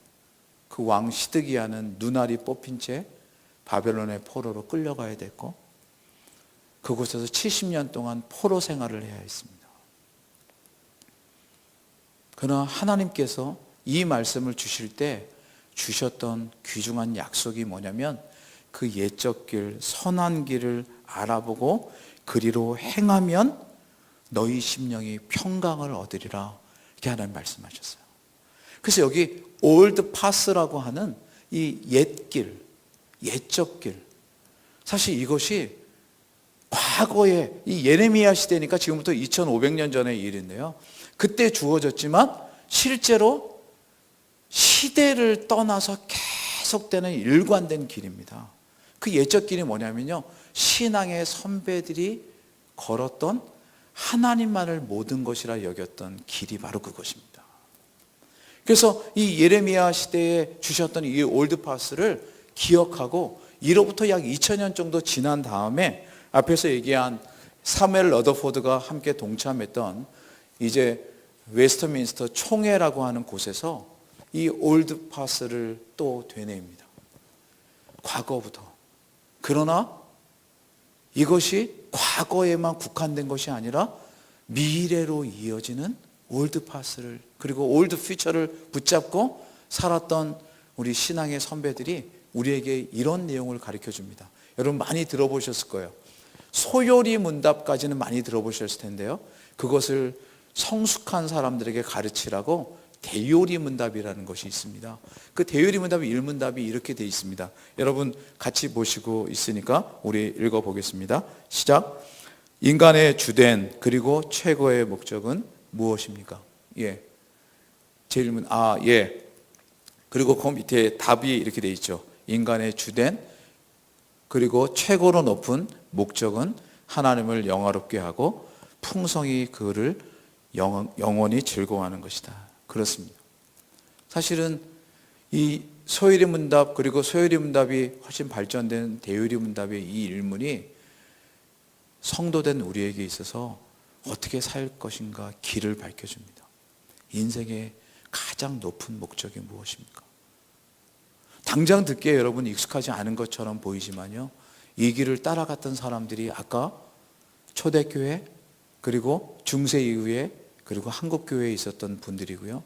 그 왕 시드기야는 눈알이 뽑힌 채 바벨론의 포로로 끌려가야 됐고 그곳에서 70년 동안 포로 생활을 해야 했습니다. 그러나 하나님께서 이 말씀을 주실 때 주셨던 귀중한 약속이 뭐냐면 그 옛적 길, 선한 길을 알아보고 그리로 행하면 너희 심령이 평강을 얻으리라, 이렇게 하나님 말씀하셨어요. 그래서 여기 old path라고 하는 이 옛길, 옛적 길, 사실 이것이 과거에 이 예레미야 시대니까 지금부터 2500년 전의 일인데요, 그때 주어졌지만 실제로 시대를 떠나서 계속되는 일관된 길입니다. 그 옛적 길이 뭐냐면요, 신앙의 선배들이 걸었던 하나님만을 모든 것이라 여겼던 길이 바로 그것입니다. 그래서 이 예레미야 시대에 주셨던 이 올드파스를 기억하고 이로부터 약 2000년 정도 지난 다음에 앞에서 얘기한 사무엘 러더포드가 함께 동참했던 이제 웨스트민스터 총회라고 하는 곳에서 이 올드파스를 또 되뇌입니다. 과거부터. 그러나 이것이 과거에만 국한된 것이 아니라 미래로 이어지는 올드파스를, 그리고 올드 퓨처를 붙잡고 살았던 우리 신앙의 선배들이 우리에게 이런 내용을 가르쳐 줍니다. 여러분 많이 들어보셨을 거예요. 소요리 문답까지는 많이 들어보셨을 텐데요, 그것을 성숙한 사람들에게 가르치라고 대요리 문답이라는 것이 있습니다. 그 대요리 문답의 1문답이 이렇게 되어 있습니다. 여러분 같이 보시고 있으니까 우리 읽어보겠습니다. 시작. 인간의 주된 그리고 최고의 목적은 무엇입니까? 제 질문, 그리고 그 밑에 답이 이렇게 되어 있죠. 인간의 주된 그리고 최고로 높은 목적은 하나님을 영화롭게 하고 풍성히 그를 영원히 즐거워하는 것이다. 그렇습니다. 사실은 이 소요리 문답 그리고 소요리 문답이 훨씬 발전된 대요리 문답의 이 일문이 성도된 우리에게 있어서 어떻게 살 것인가 길을 밝혀줍니다. 인생의 가장 높은 목적이 무엇입니까? 당장 듣기에 여러분 익숙하지 않은 것처럼 보이지만요, 이 길을 따라갔던 사람들이 아까 초대교회 그리고 중세 이후에 그리고 한국교회에 있었던 분들이고요,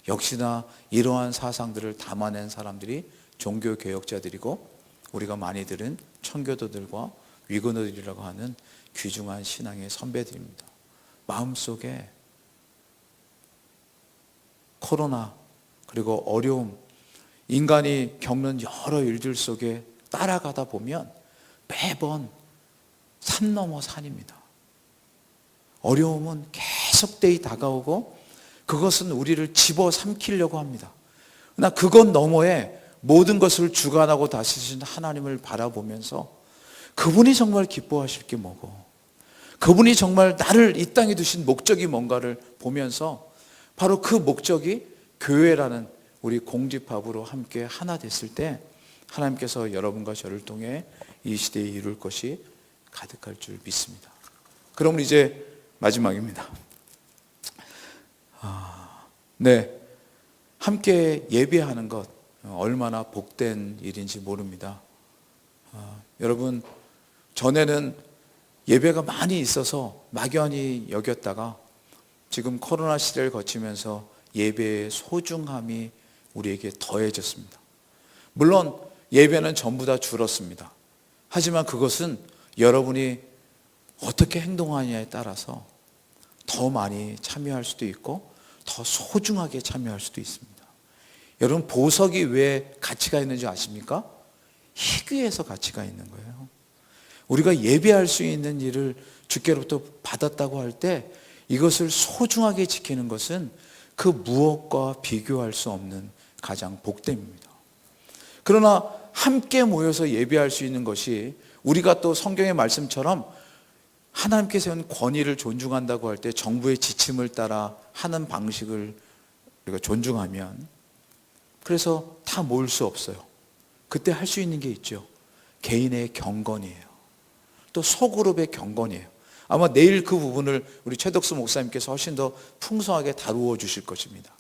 역시나 이러한 사상들을 담아낸 사람들이 종교개혁자들이고 우리가 많이 들은 청교도들과 위그너들이라고 하는 귀중한 신앙의 선배들입니다. 마음속에 코로나 그리고 어려움, 인간이 겪는 여러 일들 속에 따라가다 보면 매번 산 넘어 산입니다. 어려움은 계속되이 다가오고 그것은 우리를 집어삼키려고 합니다. 그러나 그것 너머에 모든 것을 주관하고 다스리신 하나님을 바라보면서 그분이 정말 기뻐하실 게 뭐고, 그분이 정말 나를 이 땅에 두신 목적이 뭔가를 보면서 바로 그 목적이 교회라는 우리 공집합으로 함께 하나 됐을 때 하나님께서 여러분과 저를 통해 이 시대에 이룰 것이 가득할 줄 믿습니다. 그러면 이제 마지막입니다. 네, 함께 예배하는 것 얼마나 복된 일인지 모릅니다. 여러분, 전에는 예배가 많이 있어서 막연히 여겼다가 지금 코로나 시대를 거치면서 예배의 소중함이 우리에게 더해졌습니다. 물론 예배는 전부 다 줄었습니다. 하지만 그것은 여러분이 어떻게 행동하느냐에 따라서 더 많이 참여할 수도 있고 더 소중하게 참여할 수도 있습니다. 여러분, 보석이 왜 가치가 있는지 아십니까? 희귀해서 가치가 있는 거예요. 우리가 예배할 수 있는 일을 주께로부터 받았다고 할 때 이것을 소중하게 지키는 것은 그 무엇과 비교할 수 없는 가장 복됨입니다. 그러나 함께 모여서 예배할 수 있는 것이 우리가 또 성경의 말씀처럼 하나님께서 세운 권위를 존중한다고 할 때 정부의 지침을 따라 하는 방식을 우리가 존중하면 그래서 다 모일 수 없어요. 그때 할 수 있는 게 있죠. 개인의 경건이에요. 또 소그룹의 경건이에요. 아마 내일 그 부분을 우리 최덕수 목사님께서 훨씬 더 풍성하게 다루어 주실 것입니다.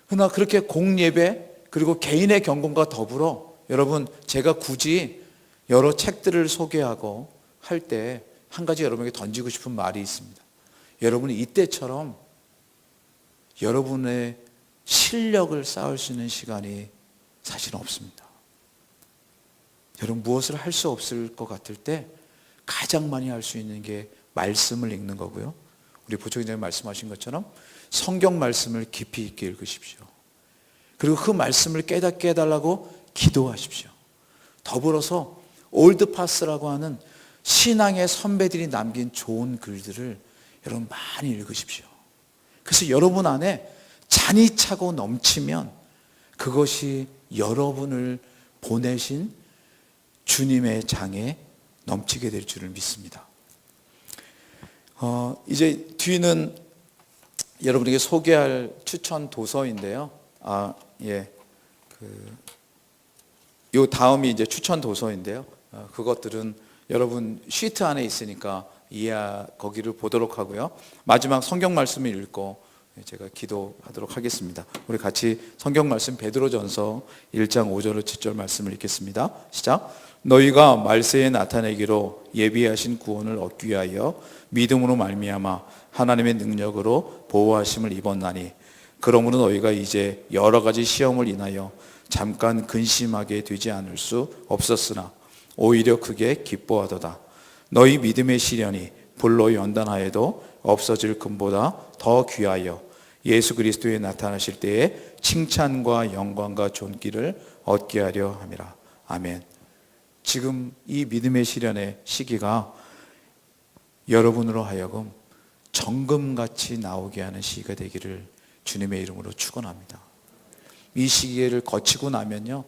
그러나 그렇게 공예배 그리고 개인의 경건과 더불어 여러분, 제가 굳이 여러 책들을 소개하고 할 때 한 가지 여러분에게 던지고 싶은 말이 있습니다. 여러분이 이때처럼 여러분의 실력을 쌓을 수 있는 시간이 사실은 없습니다. 여러분, 무엇을 할 수 없을 것 같을 때 가장 많이 할 수 있는 게 말씀을 읽는 거고요. 우리 부총장님 말씀하신 것처럼 성경 말씀을 깊이 있게 읽으십시오. 그리고 그 말씀을 깨닫게 해달라고 기도하십시오. 더불어서 올드파스라고 하는 신앙의 선배들이 남긴 좋은 글들을 여러분 많이 읽으십시오. 그래서 여러분 안에 잔이 차고 넘치면 그것이 여러분을 보내신 주님의 장에 넘치게 될 줄을 믿습니다. 이제 뒤는 여러분에게 소개할 추천 도서인데요. 요 다음이 이제 추천 도서인데요. 그것들은 여러분 시트 안에 있으니까 거기를 보도록 하고요. 마지막 성경 말씀을 읽고 제가 기도하도록 하겠습니다. 우리 같이 성경 말씀 베드로전서 1장 5절로 7절 말씀을 읽겠습니다. 시작. 너희가 말세에 나타내기로 예비하신 구원을 얻기 위하여 믿음으로 말미암아 하나님의 능력으로 보호하심을 입었나니 그러므로 너희가 이제 여러 가지 시험을 인하여 잠깐 근심하게 되지 않을 수 없었으나 오히려 크게 기뻐하도다. 너희 믿음의 시련이 불로 연단하여도 없어질 금보다 더 귀하여 예수 그리스도에 나타나실 때에 칭찬과 영광과 존귀를 얻게 하려 함이라. 아멘. 지금 이 믿음의 시련의 시기가 여러분으로 하여금 정금같이 나오게 하는 시기가 되기를 주님의 이름으로 축원합니다. 이 시기를 거치고 나면요,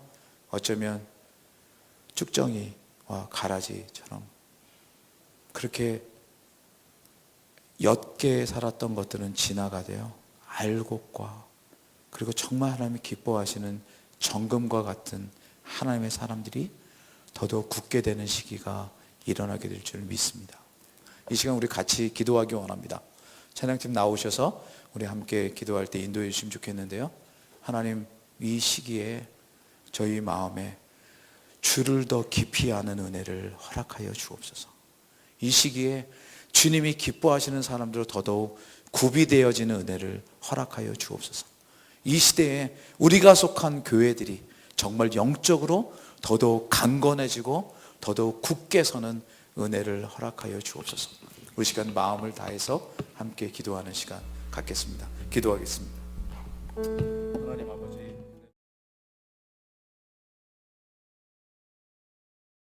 어쩌면 쭉정이와 가라지처럼 그렇게 옅게 살았던 것들은 지나가되어 알곡과 그리고 정말 하나님이 기뻐하시는 정금과 같은 하나님의 사람들이 더더욱 굳게 되는 시기가 일어나게 될 줄 믿습니다. 이 시간 우리 같이 기도하기 원합니다. 찬양팀 나오셔서 우리 함께 기도할 때 인도해 주시면 좋겠는데요. 하나님, 이 시기에 저희 마음에 주를 더 깊이 아는 은혜를 허락하여 주옵소서. 이 시기에 주님이 기뻐하시는 사람들로 더더욱 구비되어지는 은혜를 허락하여 주옵소서. 이 시대에 우리가 속한 교회들이 정말 영적으로 더더욱 강건해지고 더더욱 굳게 서는 은혜를 허락하여 주옵소서. 우리 시간 마음을 다해서 함께 기도하는 시간 갖겠습니다. 기도하겠습니다.